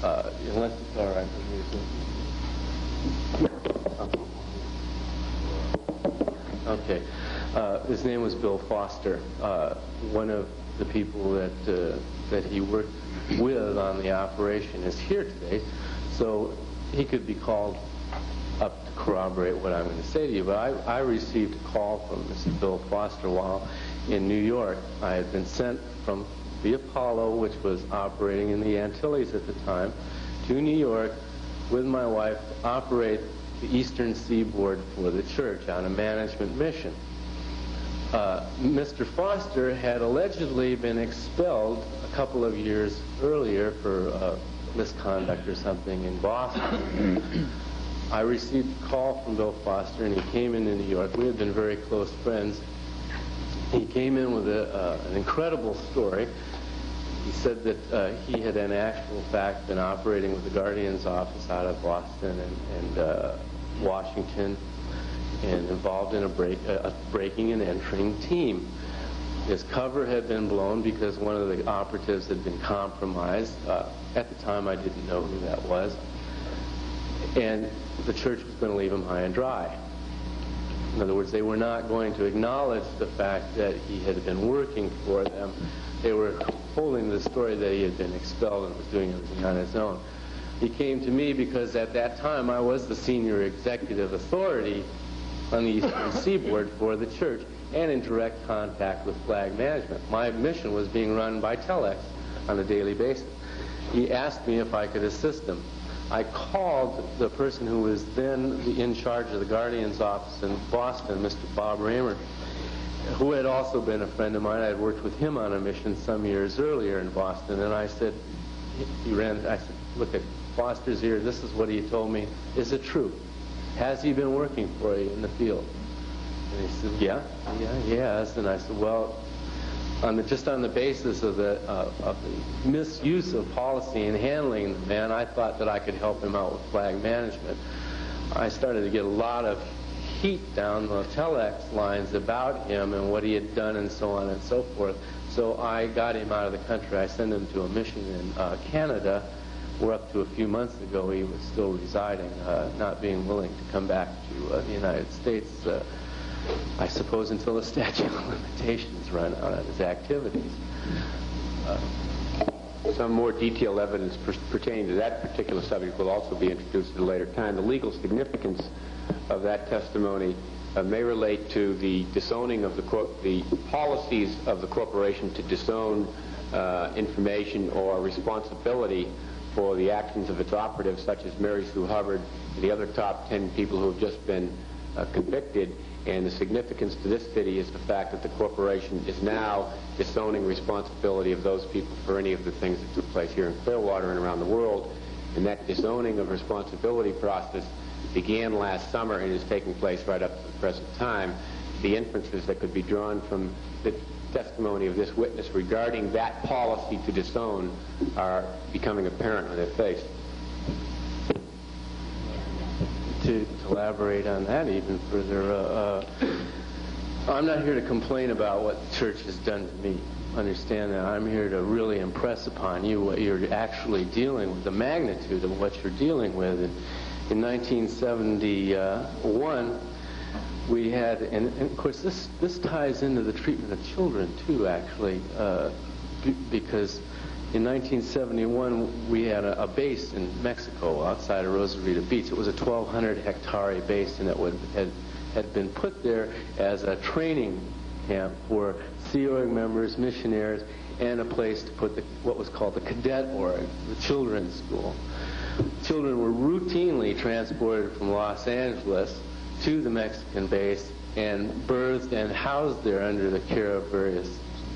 unless it's all right with me. Okay. His name was Bill Foster. One of the people that he worked with on the operation is here today, so he could be called up to corroborate what I'm going to say to you. But I received a call from Mr. Bill Foster while in New York. I had been sent from the Apollo, which was operating in the Antilles at the time, to New York with my wife to operate the eastern seaboard for the church on a management mission. Mr. Foster had allegedly been expelled a couple of years earlier for misconduct or something in Boston. I received a call from Bill Foster, and he came into New York. We had been very close friends. He came in with an incredible story. He said that he had in actual fact been operating with the Guardian's office out of Boston and Washington, and involved in a breaking and entering team. His cover had been blown because one of the operatives had been compromised. At the time, I didn't know who that was. And the church was going to leave him high and dry. In other words, they were not going to acknowledge the fact that he had been working for them. They were holding the story that he had been expelled and was doing everything on his own. He came to me because at that time I was the senior executive authority on the Eastern Seaboard for the church and in direct contact with flag management. My mission was being run by telex on a daily basis. He asked me if I could assist him. I called the person who was then in charge of the Guardian's office in Boston, Mr. Bob Raymer, who had also been a friend of mine. I had worked with him on a mission some years earlier in Boston, and I said, I said, look, Foster's here. This is what he told me. Is it true? Has he been working for you in the field? And he said, yeah, he has. And I said, well, just on the basis of the misuse of policy and handling the man, I thought that I could help him out with flag management. I started to get a lot of heat down the telex lines about him and what he had done and so on and so forth. So I got him out of the country. I sent him to a mission in Canada, where up to a few months ago he was still residing, not being willing to come back to the United States, I suppose until the statute of limitations run out on his activities. Some more detailed evidence pertaining to that particular subject will also be introduced at a later time. The legal significance of that testimony may relate to the disowning of the policies of the corporation to disown information or responsibility for the actions of its operatives, such as Mary Sue Hubbard and the other top 10 people who have just been convicted. And the significance to this city is the fact that the corporation is now disowning responsibility of those people for any of the things that took place here in Clearwater and around the world. And that disowning of responsibility process began last summer and is taking place right up to the present time. The inferences that could be drawn from the testimony of this witness regarding that policy to disown are becoming apparent on their face. To elaborate on that even further, I'm not here to complain about what the church has done to me. Understand that. I'm here to really impress upon you what you're actually dealing with, the magnitude of what you're dealing with. In 1971, we had, and of course this ties into the treatment of children too, actually, because in 1971 we had a base in Mexico outside of Rosarito Beach. It was a 1,200 hectare base, and it had been put there as a training camp for Sea Org members, missionaries, and a place to put what was called the Cadet Org, the children's school. Children were routinely transported from Los Angeles to the Mexican base and birthed and housed there under the care of various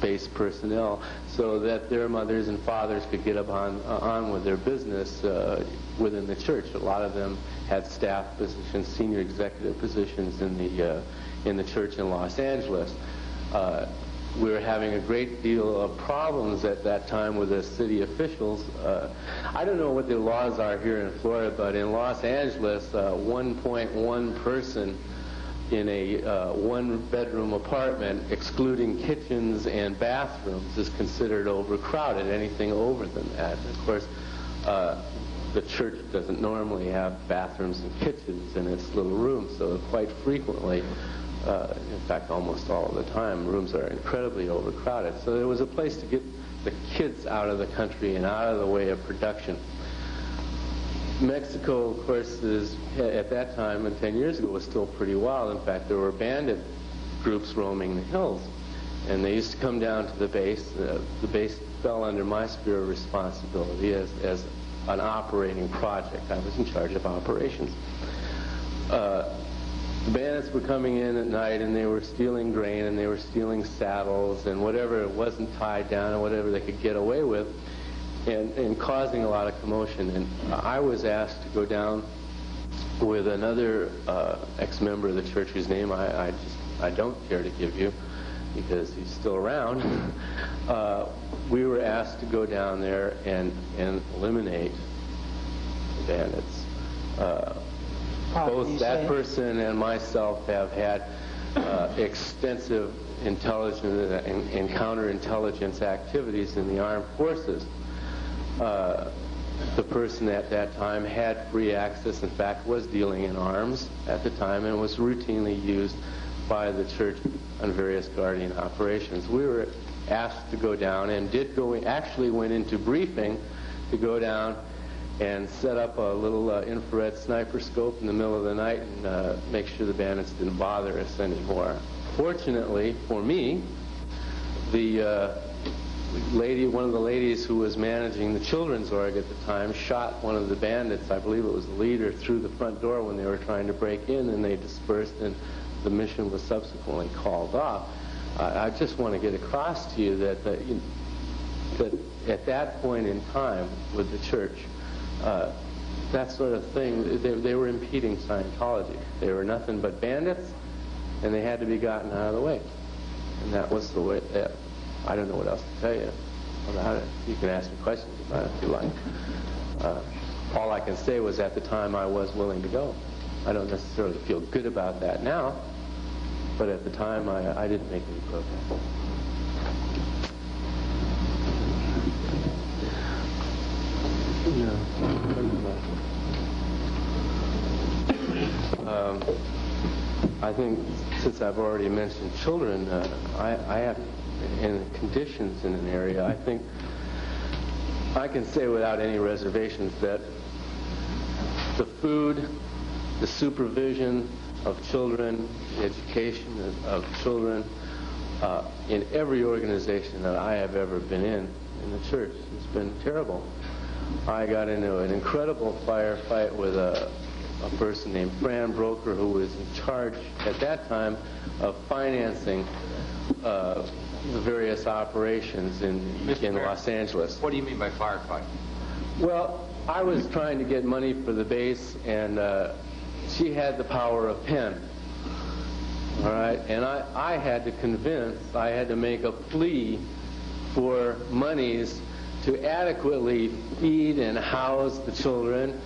base personnel so that their mothers and fathers could get on with their business within the church. A lot of them had staff positions, senior executive positions in the church in Los Angeles. We were having a great deal of problems at that time with the city officials. I don't know what the laws are here in Florida, but in Los Angeles, 1.1 person in a one-bedroom apartment, excluding kitchens and bathrooms, is considered overcrowded. Anything over than that. Of course, the church doesn't normally have bathrooms and kitchens in its little rooms, so quite frequently, in fact almost all of the time, rooms are incredibly overcrowded. So there was a place to get the kids out of the country and out of the way of production. Mexico, of course, at that time, and 10 years ago, was still pretty wild. In fact, there were bandit groups roaming the hills, and they used to come down to the base. The base fell under my sphere of responsibility as an operating project. I was in charge of operations. The bandits were coming in at night, and they were stealing grain, and they were stealing saddles, and whatever wasn't tied down, and whatever they could get away with, and causing a lot of commotion. And I was asked to go down with another ex-member of the church whose name I don't care to give you because he's still around. We were asked to go down there and eliminate the bandits. Both that person and myself have had extensive intelligence and counterintelligence activities in the armed forces. The person at that time had free access, in fact was dealing in arms at the time, and was routinely used by the church on various guardian operations. We were asked to go down and actually went into briefing to go down and set up a little infrared sniper scope in the middle of the night and make sure the bandits didn't bother us anymore. Fortunately for me, one of the ladies who was managing the children's org at the time shot one of the bandits, I believe it was the leader, through the front door when they were trying to break in, and they dispersed, and the mission was subsequently called off. I just want to get across to you that at that point in time with the church, that sort of thing, they were impeding Scientology. They were nothing but bandits, and they had to be gotten out of the way. And that was the way. I don't know what else to tell you about it. You can ask me questions about it if you like. All I can say was at the time I was willing to go. I don't necessarily feel good about that now, but at the time I didn't make any protest. I think since I've already mentioned children, I have in conditions in an area, I think I can say without any reservations that the food, the supervision of children, the education of children in every organization that I have ever been in the church has been terrible. I got into an incredible firefight with a person named Fran Broker, who was in charge at that time of financing the various operations in Los Angeles. What do you mean by firefight? Well, I was trying to get money for the base, and she had the power of pen. All right, and I had to make a plea for monies to adequately feed and house the children.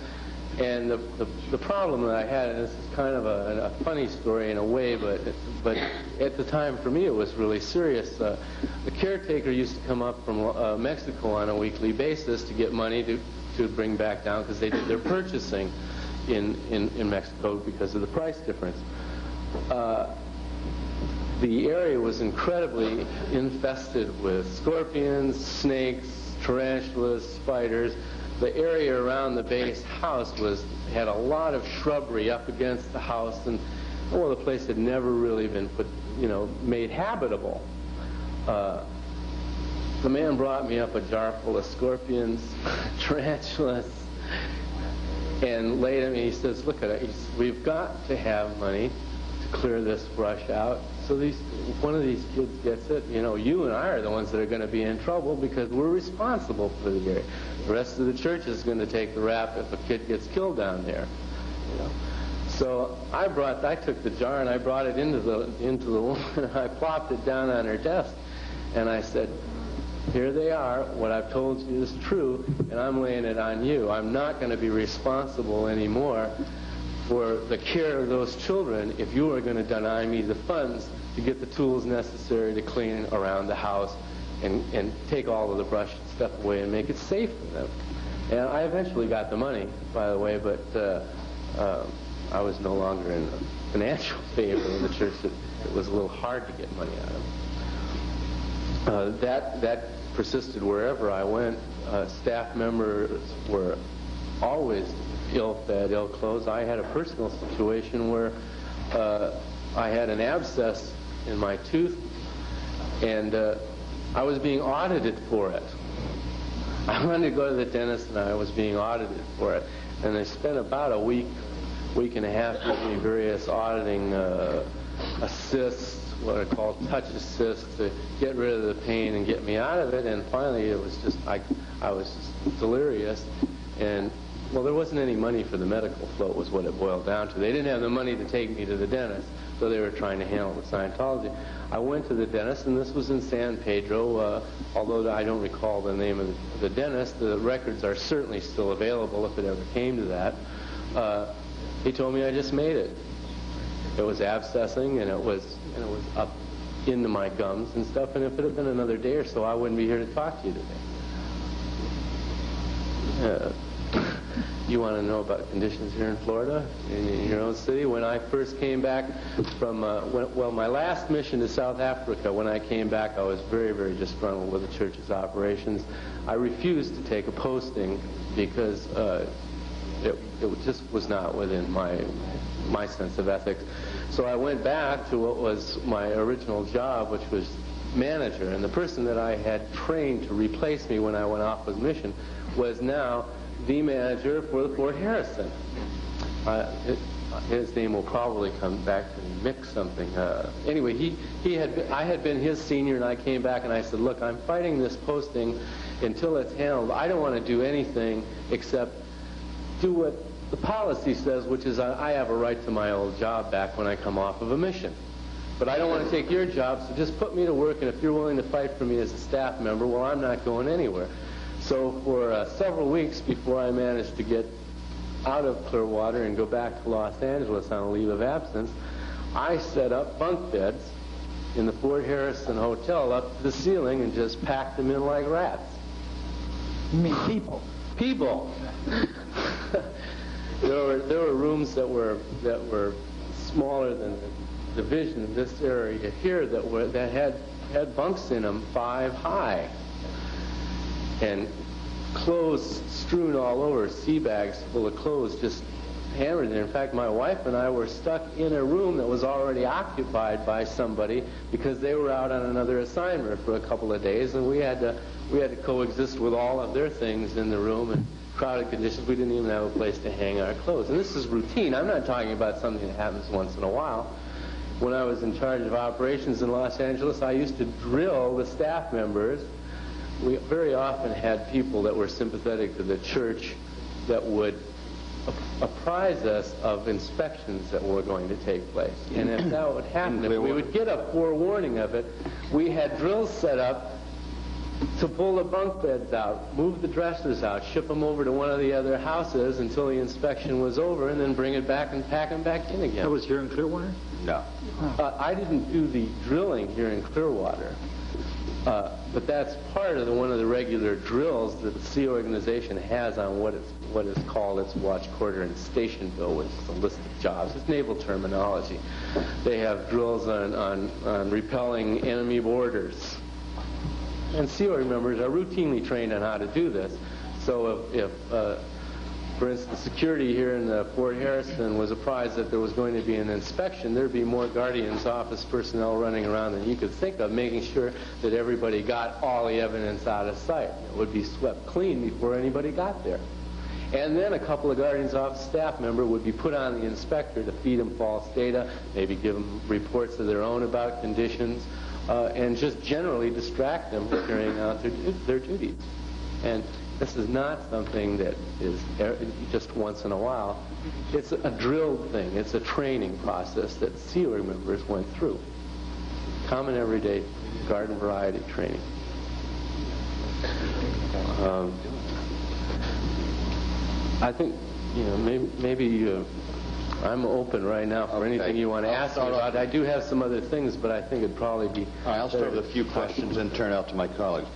And the problem that I had, and this is kind of a funny story in a way, but at the time for me it was really serious. The caretaker used to come up from Mexico on a weekly basis to get money to bring back down because they did their purchasing in Mexico because of the price difference. the area was incredibly infested with scorpions, snakes, tarantulas, spiders. The area around the base house had a lot of shrubbery up against the house, and the place had never really been made habitable. The man brought me up a jar full of scorpions, tarantulas, and laid at me. He says, "Look at it. We've got to have money to clear this brush out. So one of these kids gets it. You and I are the ones that are going to be in trouble because we're responsible for the area. The rest of the church is going to take the rap if a kid gets killed down there." So I took the jar and I brought it into the woman, and I plopped it down on her desk, and I said, "Here they are. What I've told you is true, and I'm laying it on you. I'm not going to be responsible anymore for the care of those children if you are going to deny me the funds to get the tools necessary to clean around the house and take all of the brush and stuff away and make it safe for them." And I eventually got the money, by the way, but I was no longer in financial favor in the church. It was a little hard to get money out of. That persisted wherever I went. Staff members were always ill-fed, ill-clothed. I had a personal situation where I had an abscess in my tooth, and I was being audited for it. I wanted to go to the dentist, and I was being audited for it. And they spent about a week and a half giving me various auditing assists, what are called touch assists, to get rid of the pain and get me out of it. And finally, it was just I was just delirious, and there wasn't any money for the medical float, was what it boiled down to. They didn't have the money to take me to the dentist, so they were trying to handle it with Scientology. I went to the dentist, and this was in San Pedro. Although I don't recall the name of the dentist, the records are certainly still available if it ever came to that. He told me I just made it. It was abscessing, and it was up into my gums and stuff, and if it had been another day or so, I wouldn't be here to talk to you today. You want to know about conditions here in Florida, in your own city? When I first came back from, my last mission to South Africa, when I came back, I was very, very disgruntled with the church's operations. I refused to take a posting because it just was not within my sense of ethics. So I went back to what was my original job, which was manager, and the person that I had trained to replace me when I went off with mission was now the manager for the Fort Harrison. His name will probably come back to Mick something. Anyway, I had been his senior, and I came back and I said, "Look, I'm fighting this posting until it's handled. I don't want to do anything except do what the policy says, which is I have a right to my old job back when I come off of a mission. But I don't want to take your job, so just put me to work, and if you're willing to fight for me as a staff member, well, I'm not going anywhere." So for several weeks before I managed to get out of Clearwater and go back to Los Angeles on a leave of absence, I set up bunk beds in the Fort Harrison Hotel up to the ceiling and just packed them in like rats. You mean people? People. There were rooms that were smaller than the division in this area here that had bunks in them 5 high, and clothes strewn all over, sea bags full of clothes just hammered in. In fact, my wife and I were stuck in a room that was already occupied by somebody because they were out on another assignment for a couple of days, and we had to coexist with all of their things in the room, and crowded conditions. We didn't even have a place to hang our clothes. And this is routine. I'm not talking about something that happens once in a while. When I was in charge of operations in Los Angeles, I used to drill the staff members. We very often had people that were sympathetic to the church that would apprise us of inspections that were going to take place. And if that would happen, if we would get a forewarning of it, we had drills set up to pull the bunk beds out, move the dressers out, ship them over to one of the other houses until the inspection was over, and then bring it back and pack them back in again. That was here in Clearwater? No. I didn't do the drilling here in Clearwater. But that's part of one of the regular drills that the Sea organization has on what is called its watch quarter and station bill, which is a list of jobs. It's naval terminology. They have drills on repelling enemy boarders. And SEAL members are routinely trained on how to do this. So if for instance, security here in Fort Harrison was apprised that there was going to be an inspection, there'd be more Guardian's office personnel running around than you could think of, making sure that everybody got all the evidence out of sight. It would be swept clean before anybody got there. And then a couple of Guardian's office staff member would be put on the inspector to feed them false data, maybe give them reports of their own about conditions, and just generally distract them from carrying out their duties. And this is not something that is just once in a while. It's a drilled thing. It's a training process that SEAL members went through. Common everyday garden variety training. I think, maybe I'm open right now for anything you want to ask me about. I do have some other things, but I think it'd probably be... All right, I'll start with a few questions and turn out to my colleagues.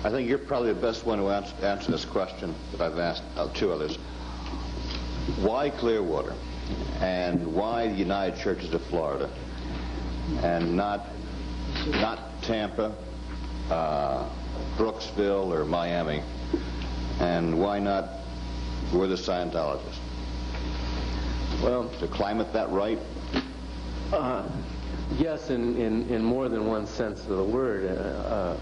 I think you're probably the best one to answer this question that I've asked two others. Why Clearwater? And why the United Churches of Florida? And not Tampa, Brooksville, or Miami? And why not we're the Scientologists? Well, is the climate that right? Yes, in more than one sense of the word.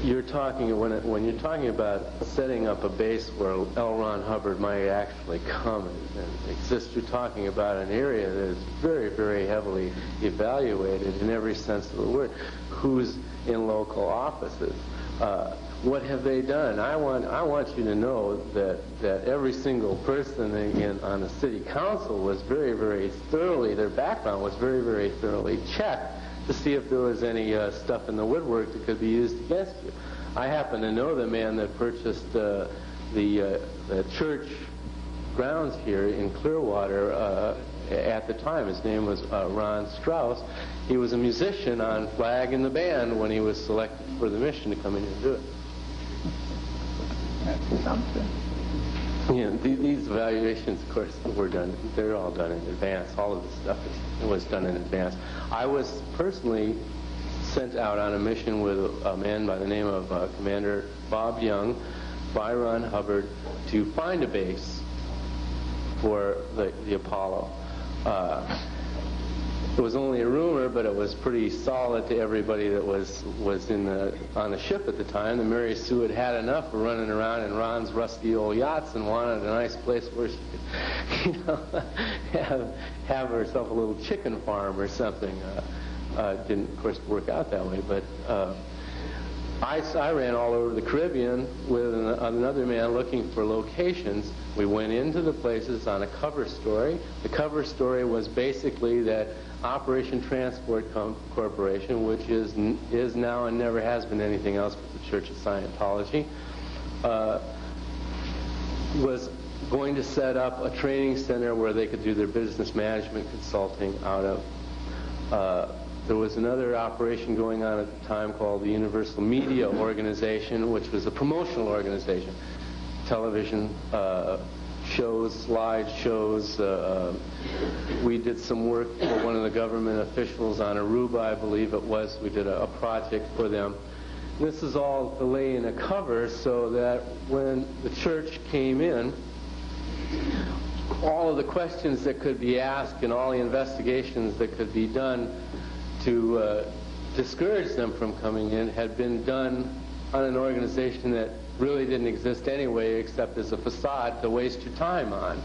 You're talking, when you're talking about setting up a base where L. Ron Hubbard might actually come and exist, you're talking about an area that is very, very heavily evaluated in every sense of the word. Who's in local offices? What have they done? I want you to know that every single person on the city council was very, very thoroughly, their background was very, very thoroughly checked to see if there was any stuff in the woodwork that could be used against you. I happen to know the man that purchased the church grounds here in Clearwater at the time. His name was Ron Strauss. He was a musician on flag in the band when he was selected for the mission to come in and do it. That's something. These evaluations, of course, were done. They're all done in advance. All of this stuff was done in advance. I was personally sent out on a mission with a man by the name of Commander Bob Young by Ron Hubbard to find a base for the Apollo. It was only a rumor, but it was pretty solid to everybody that was on the ship at the time. The Mary Sue had enough of running around in Ron's rusty old yachts and wanted a nice place where she could, have herself a little chicken farm or something. Didn't, of course, work out that way, but I ran all over the Caribbean with another man looking for locations. We went into the places on a cover story. The cover story was basically that Operation Transport Corporation, which is now and never has been anything else but the Church of Scientology, was going to set up a training center where they could do their business management consulting out of. There was another operation going on at the time called the Universal Media Organization, which was a promotional organization. Television shows, slide shows. We did some work for one of the government officials on Aruba, I believe it was. We did a project for them. This is all to lay in a cover so that when the church came in, all of the questions that could be asked and all the investigations that could be done to discourage them from coming in had been done on an organization that really didn't exist anyway except as a facade to waste your time on.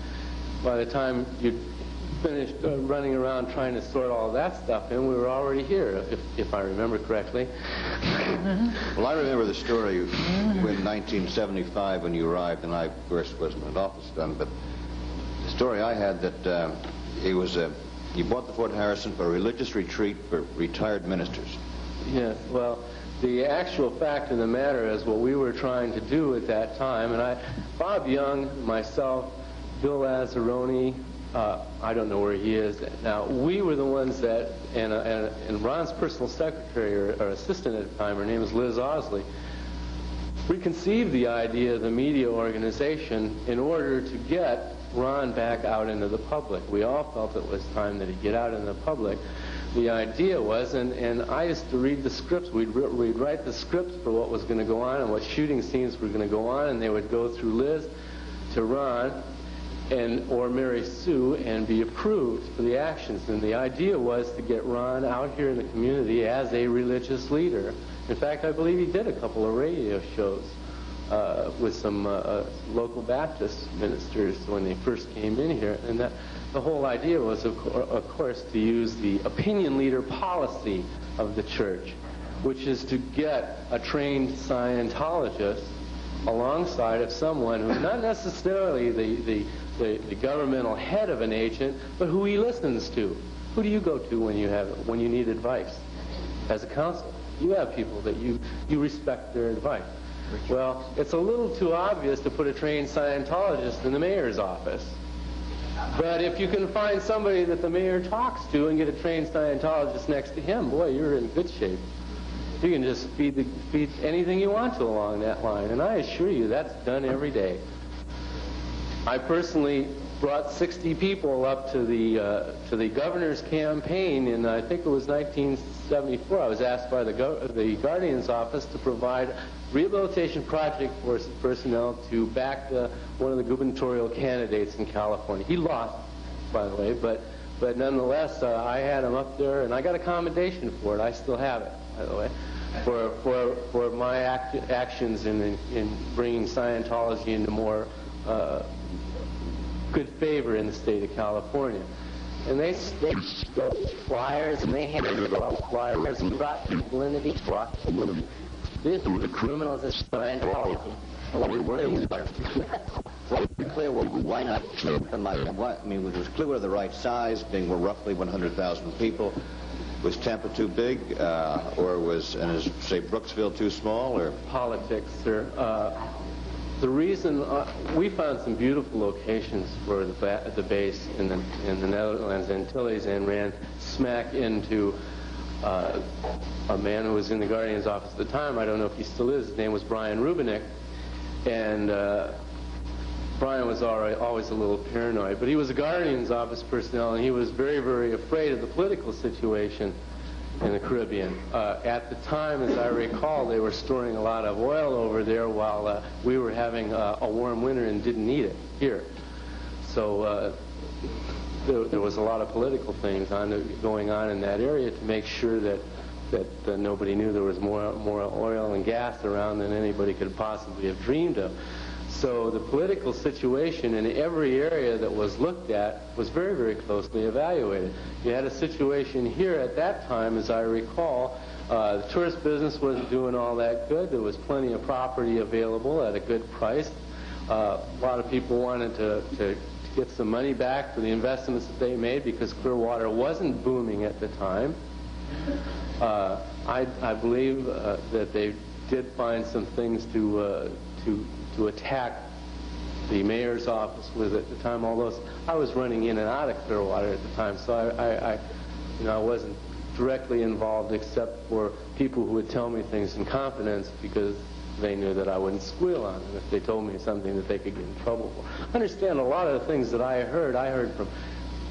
By the time you finished running around trying to sort all that stuff in, we were already here, if I remember correctly. Well, I remember the story in 1975 when you arrived, and I, of course, wasn't in office then, but the story I had that you bought the Fort Harrison for a religious retreat for retired ministers. Yes, well, the actual fact of the matter is what we were trying to do at that time, and Bob Young, myself, Bill Lazzaroni, I don't know where he is now. We were the ones that, and Ron's personal secretary or assistant at the time, her name is Liz Osley, we conceived the idea of the media organization in order to get Ron back out into the public. We all felt it was time that he get out in the public. The idea was, and I used to read the scripts. We'd write the scripts for what was going to go on and what shooting scenes were going to go on, and they would go through Liz to Ron or Mary Sue and be approved for the actions. And the idea was to get Ron out here in the community as a religious leader. In fact, I believe he did a couple of radio shows with some local Baptist ministers when they first came in here. And that the whole idea was, of course, to use the opinion leader policy of the church, which is to get a trained Scientologist alongside of someone who's not necessarily the governmental head of an agent, but who he listens to. Who do you go to when you need advice? As a counselor, you have people that you respect their advice. Well, it's a little too obvious to put a trained Scientologist in the mayor's office. But if you can find somebody that the mayor talks to and get a trained Scientologist next to him, boy, you're in good shape. You can just feed anything you want to along that line. And I assure you, that's done every day. I personally brought 60 people up to the governor's campaign in, I think it was 1974. I was asked by the Guardian's office to provide rehabilitation project force personnel to back one of the gubernatorial candidates in California. He lost, by the way, but nonetheless, I had him up there, and I got a commendation for it. I still have it, by the way, for my actions in bringing Scientology into more good favor in the state of California. And they flyers, and they had flyers and brought people into these blocks. This the criminals are Scientology. Clear, well, why not? I mean, it was clear the right size, being roughly 100,000 people. Was Tampa too big, or was, say, Brooksville too small, or? Politics, sir. The reason we found some beautiful locations for the base in the Netherlands Antilles, and ran smack into a man who was in the Guardian's office at the time. I don't know if he still is. His name was Brian Rubinick, and Brian was always a little paranoid, but he was a Guardian's office personnel, and he was very, very afraid of the political situation in the Caribbean. At the time, as I recall, they were storing a lot of oil over there while we were having a warm winter and didn't need it here. So there was a lot of political things going on in that area to make sure that nobody knew there was more oil and gas around than anybody could possibly have dreamed of. So the political situation in every area that was looked at was very, very closely evaluated. You had a situation here at that time, as I recall, the tourist business wasn't doing all that good. There was plenty of property available at a good price. A lot of people wanted to get some money back for the investments that they made because Clearwater wasn't booming at the time. I believe that they did find some things to attack the mayor's office with at the time, although I was running in and out of Clearwater at the time, so I wasn't directly involved except for people who would tell me things in confidence because they knew that I wouldn't squeal on them if they told me something that they could get in trouble for. Understand, a lot of the things that I heard from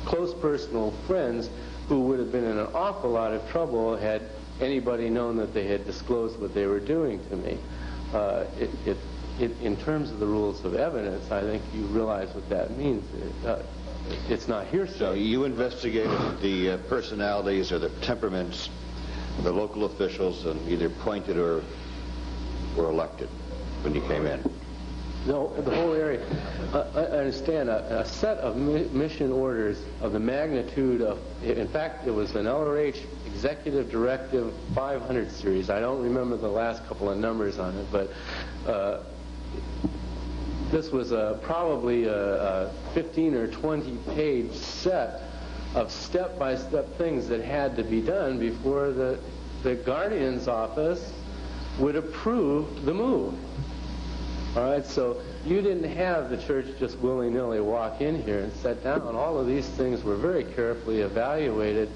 close personal friends who would have been in an awful lot of trouble had anybody known that they had disclosed what they were doing to me. In terms of the rules of evidence, I think you realize what that means. It's not hearsay. So you investigated the personalities or the temperaments of the local officials and either appointed or were elected when you came in? No, the whole area. I understand a set of mission orders of the magnitude of, in fact, it was an LRH Executive Directive 500 series. I don't remember the last couple of numbers on it, but this was probably a 15 or 20-page set of step-by-step things that had to be done before the Guardian's office would approve the move. All right, so you didn't have the church just willy-nilly walk in here and sit down. All of these things were very carefully evaluated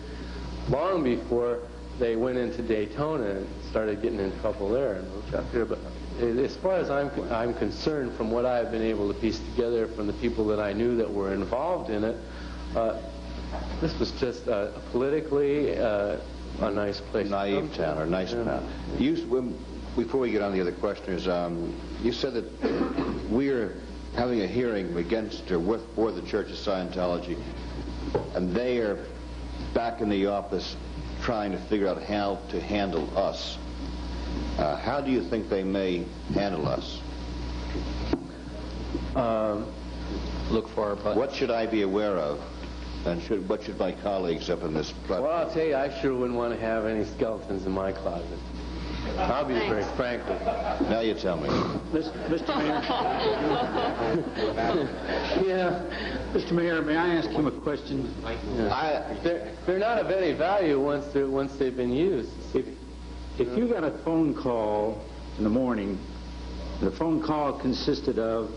long before they went into Daytona and started getting in trouble there and moved up here. But as far as I'm concerned, from what I've been able to piece together from the people that I knew that were involved in it, this was just politically a nice place. Naive town, or nice town. Before we get on the other questioners, you said that we're having a hearing against or for the Church of Scientology, and they are back in the office trying to figure out how to handle us. How do you think they may handle us? Look for our butt. What should I be aware of? And what should my colleagues up in this platform? Well, I'll tell you, I sure wouldn't want to have any skeletons in my closet. I'll be very frank with you. Now you tell me. Mr. Mayor. Yeah. Mr. Mayor, may I ask him a question? They're not of any value once they've been used. If you got a phone call in the morning, the phone call consisted of,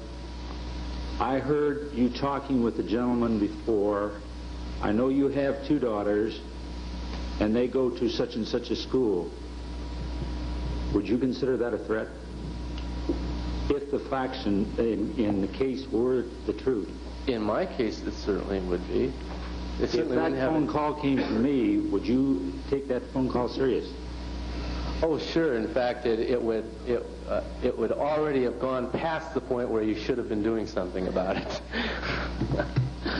I heard you talking with the gentleman before, I know you have 2 daughters, and they go to such and such a school. Would you consider that a threat? If the facts in the case were the truth. In my case, it certainly would be. If that phone call came from me, would you take that phone call serious? Oh, sure. In fact, it would already have gone past the point where you should have been doing something about it.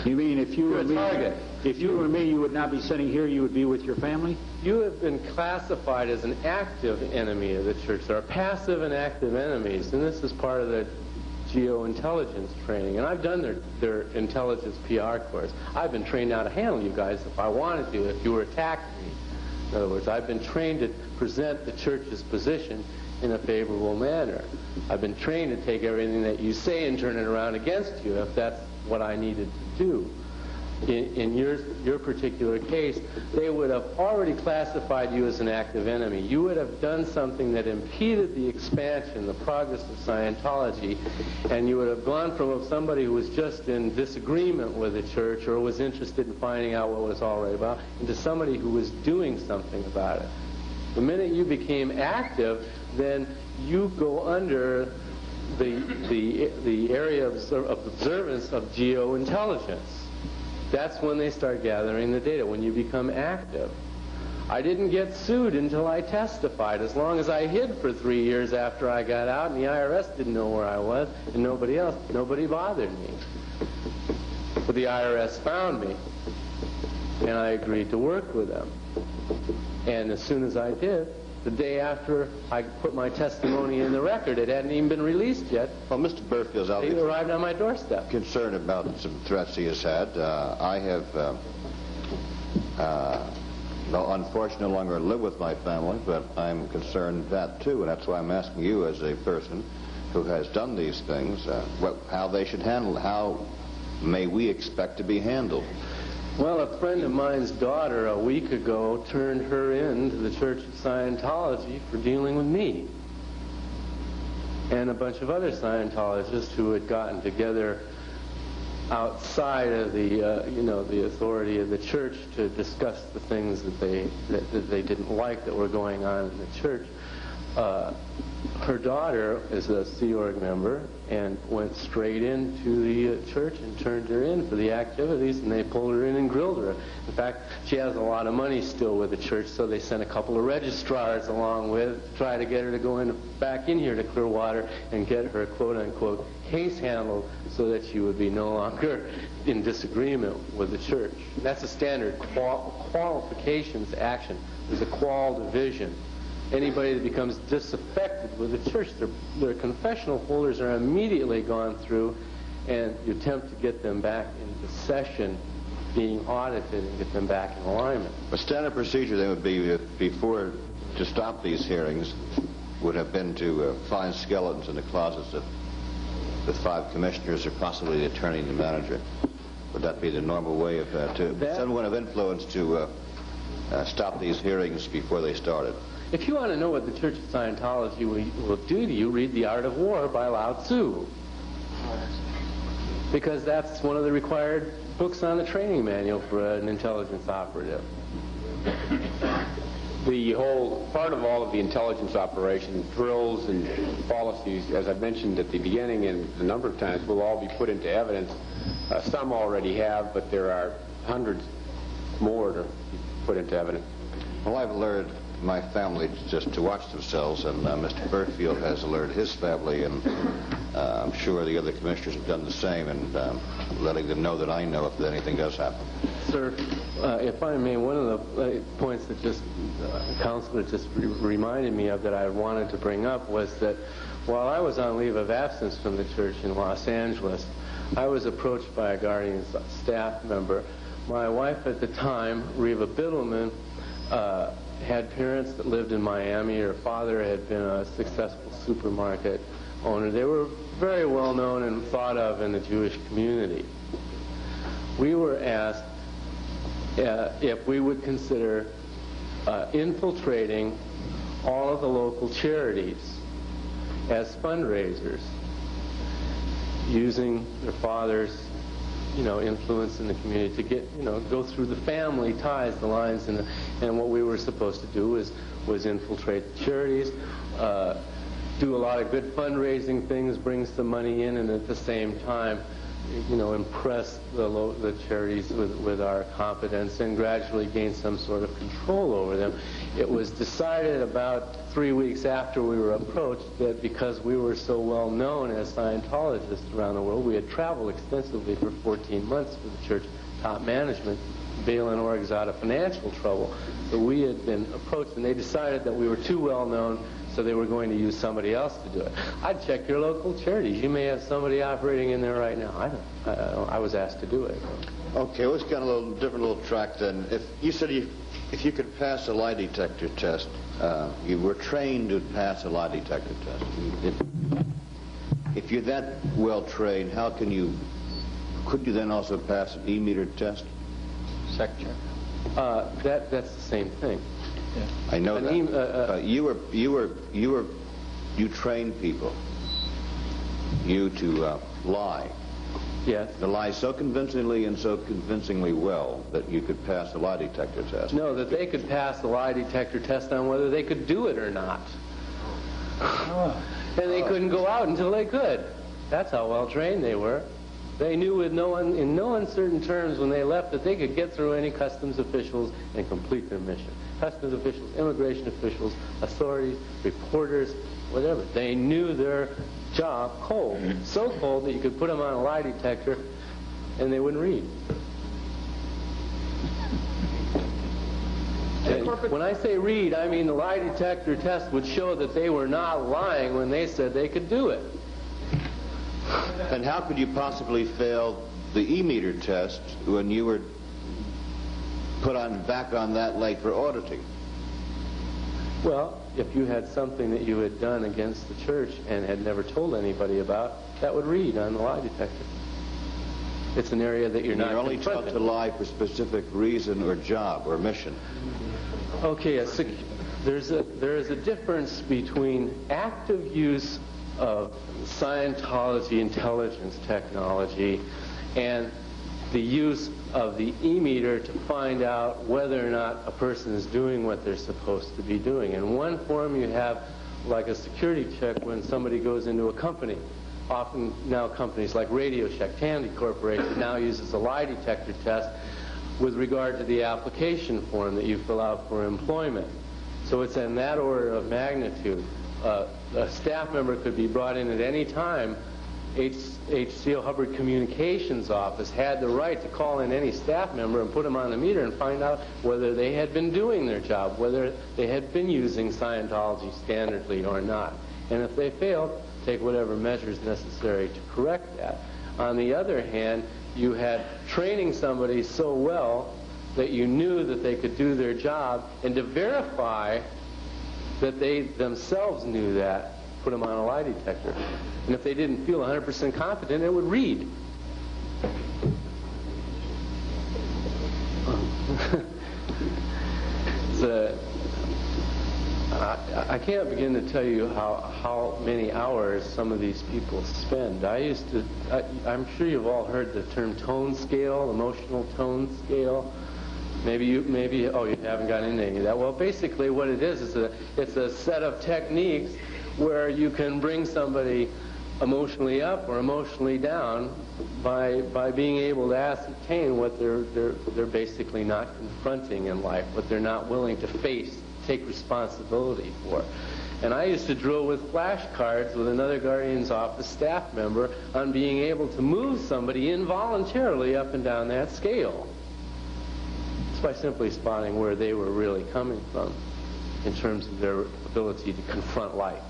You mean if you were me, you would not be sitting here, you would be with your family? You have been classified as an active enemy of the church. There are passive and active enemies, and this is part of the geointelligence training. And I've done their intelligence PR course. I've been trained how to handle you guys if I wanted to, if you were attacking me. In other words, I've been trained to present the church's position in a favorable manner. I've been trained to take everything that you say and turn it around against you if that's what I needed to do. In your particular case, they would have already classified you as an active enemy. You would have done something that impeded the expansion, the progress of Scientology, and you would have gone from somebody who was just in disagreement with the church or was interested in finding out what it was all right about into somebody who was doing something about it. The minute you became active, then you go under the area of observance of geointelligence. That's when they start gathering the data, when you become active. I didn't get sued until I testified, as long as I hid for 3 years after I got out, and the IRS didn't know where I was, and nobody bothered me. But the IRS found me, and I agreed to work with them. And as soon as I did, the day after I put my testimony in the record, it hadn't even been released yet. Well, Mr. Burfield's out. He arrived on my doorstep. Concerned about some threats he has had. I have, unfortunately, no longer live with my family, but I'm concerned that too, and that's why I'm asking you, as a person who has done these things, how they should handle. How may we expect to be handled? Well, a friend of mine's daughter a week ago turned her in to the Church of Scientology for dealing with me and a bunch of other Scientologists who had gotten together outside of the authority of the church to discuss the things that they didn't like that were going on in the church. Her daughter is a Sea Org member and went straight into the church and turned her in for the activities, and they pulled her in and grilled her. In fact, she has a lot of money still with the church, so they sent a couple of registrars along with to try to get her to go back in here to Clearwater and get her quote-unquote case handled so that she would be no longer in disagreement with the church. That's a standard qualifications action. There's a qual division. Anybody that becomes disaffected with the church, their confessional folders are immediately gone through, and you attempt to get them back into session, being audited, and get them back in alignment. A standard procedure then would be, before to stop these hearings, would have been to find skeletons in the closets of the 5 commissioners or possibly the attorney and the manager. Would that be the normal way of someone of influence to stop these hearings before they started? If you want to know what the Church of Scientology will do to you, read The Art of War by Lao Tzu. Because that's one of the required books on the training manual for an intelligence operative. The whole part of all of the intelligence operation, drills and policies, as I mentioned at the beginning and a number of times, will all be put into evidence. Some already have, but there are hundreds more to be put into evidence. Well, I've lured my family just to watch themselves, and Mr. Burfield has lured his family, and I'm sure the other commissioners have done the same, and letting them know that I know if anything does happen. Sir, if I may, one of the points that Counselor just reminded me of that I wanted to bring up was that while I was on leave of absence from the church in Los Angeles, I was approached by a guardian staff member. My wife at the time, Reva Biddleman, had parents that lived in Miami. Her father had been a successful supermarket owner. They were very well known and thought of in the Jewish community. We were asked if we would consider infiltrating all of the local charities as fundraisers, using their father's influence in the community to get, go through the family ties, the lines, and what we were supposed to do was infiltrate the charities, do a lot of good fundraising things, bring some money in, and at the same time, impress the charities with our confidence and gradually gain some sort of control over them. It was decided about 3 weeks after we were approached that because we were so well known as Scientologists around the world, we had traveled extensively for 14 months for the church top management, bailing orgs out of financial trouble. So we had been approached, and they decided that we were too well known, so they were going to use somebody else to do it. I'd check your local charities. You may have somebody operating in there right now. I don't. I was asked to do it. Okay, let's get a little different track then. If you said if you could pass a lie detector test, you were trained to pass a lie detector test. If you're that well trained, could you then also pass an E-meter test? Secretary. That's the same thing. Yeah. I know that. You trained people. To lie. Yes. To lie so convincingly and so convincingly well that you could pass a lie detector test. No, that they could pass the lie detector test on whether they could do it or not. And they couldn't go out until they could. That's how well trained they were. They knew in no uncertain terms when they left that they could get through any customs officials and complete their mission. Customs officials, immigration officials, authorities, reporters, whatever. They knew their job cold. So cold that you could put them on a lie detector and they wouldn't read. When I say read, I mean the lie detector test would show that they were not lying when they said they could do it. And how could you possibly fail the E-meter test when you were put back on that late for auditing? Well, if you had something that you had done against the church and had never told anybody about, that would read on the lie detector. It's an area that you're not only taught to lie for specific reason or job or mission. Okay, there is a difference between active use of Scientology intelligence technology and the use of the E-meter to find out whether or not a person is doing what they're supposed to be doing. In one form, you have like a security check when somebody goes into a company. Often now companies like Radio Shack, Tandy Corporation now uses a lie detector test with regard to the application form that you fill out for employment. So it's in that order of magnitude. A staff member could be brought in at any time. H.C.O. Hubbard Communications Office had the right to call in any staff member and put them on the meter and find out whether they had been doing their job, whether they had been using Scientology standardly or not. And if they failed, take whatever measures necessary to correct that. On the other hand, you had training somebody so well that you knew that they could do their job, and to verify that they themselves knew that, put them on a lie detector. And if they didn't feel 100% confident, it would read. I can't begin to tell you how many hours some of these people spend. I'm sure you've all heard the term tone scale, emotional tone scale. Maybe you haven't gotten into any of that. Well, basically what it is it's a set of techniques where you can bring somebody emotionally up or emotionally down by being able to ascertain what they're basically not confronting in life, what they're not willing to face, take responsibility for. And I used to drill with flashcards with another Guardian's Office staff member on being able to move somebody involuntarily up and down that scale. Just by simply spotting where they were really coming from in terms of their ability to confront life.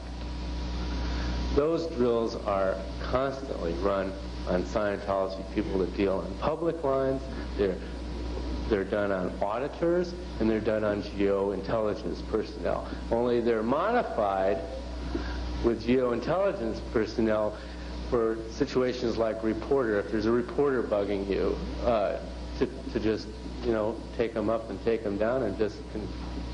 Those drills are constantly run on Scientology people that deal in public lines. They're done on auditors, and they're done on geointelligence personnel. Only they're modified with geointelligence personnel for situations like reporter. If there's a reporter bugging you, to just take them up and take them down and just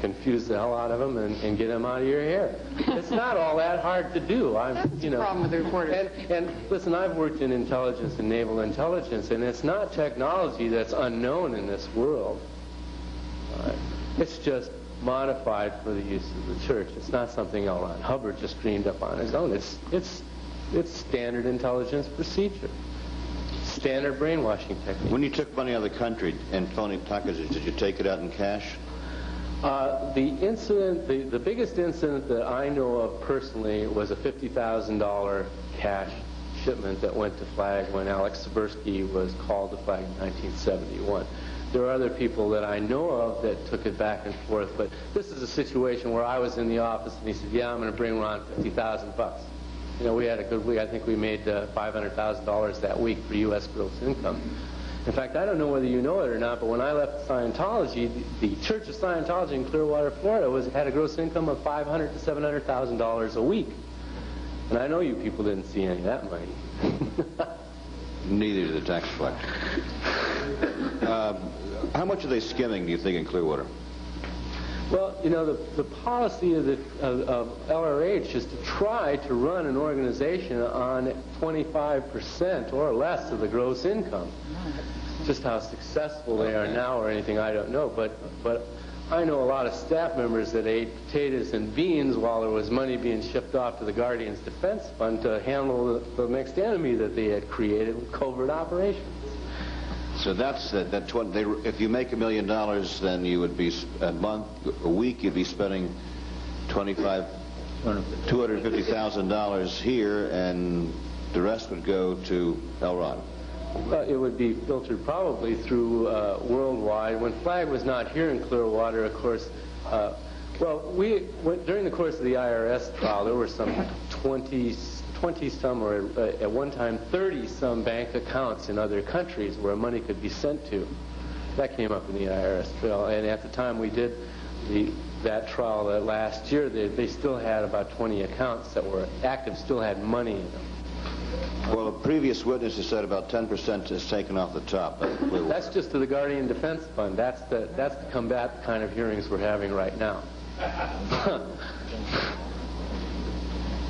confuse the hell out of them and get them out of your hair. It's not all that hard to do. That's the problem with the reporters. And listen, I've worked in intelligence and naval intelligence, and it's not technology that's unknown in this world. It's just modified for the use of the church. It's not something L. Ron Hubbard just dreamed up on his own. It's standard intelligence procedure. Standard brainwashing technique. When you took money out of the country in phony packages, did you take it out in cash? The biggest incident that I know of personally was a $50,000 cash shipment that went to Flag when Alex Sibursky was called to Flag in 1971. There are other people that I know of that took it back and forth, but this is a situation where I was in the office and he said, yeah, I'm going to bring Ron $50,000. We had a good week. I think we made $500,000 that week for U.S. gross income. In fact, I don't know whether you know it or not, but when I left Scientology, the Church of Scientology in Clearwater, Florida, had a gross income of $500,000 to $700,000 a week. And I know you people didn't see any of that money. Neither did the tax collector. How much are they skimming, do you think, in Clearwater? Well, the policy of LRH is to try to run an organization on 25% or less of the gross income. Just how successful they are now or anything, I don't know. But I know a lot of staff members that ate potatoes and beans while there was money being shipped off to the Guardian's Defense Fund to handle the next enemy that they had created with covert operations. So that's if you make $1 million, then you would be a week you'd be spending $250,000 here, and the rest would go to L. Ron. Well, it would be filtered probably through worldwide. When Flag was not here in Clearwater, of course, during the course of the IRS trial, there were some 20-some, or at one time 30-some bank accounts in other countries where money could be sent to. That came up in the IRS trial, and at the time we did that trial last year, they still had about 20 accounts that were active, still had money in them. Well, a previous witness has said about 10% is taken off the top. That's just to the Guardian Defense Fund. That's the combat kind of hearings we're having right now.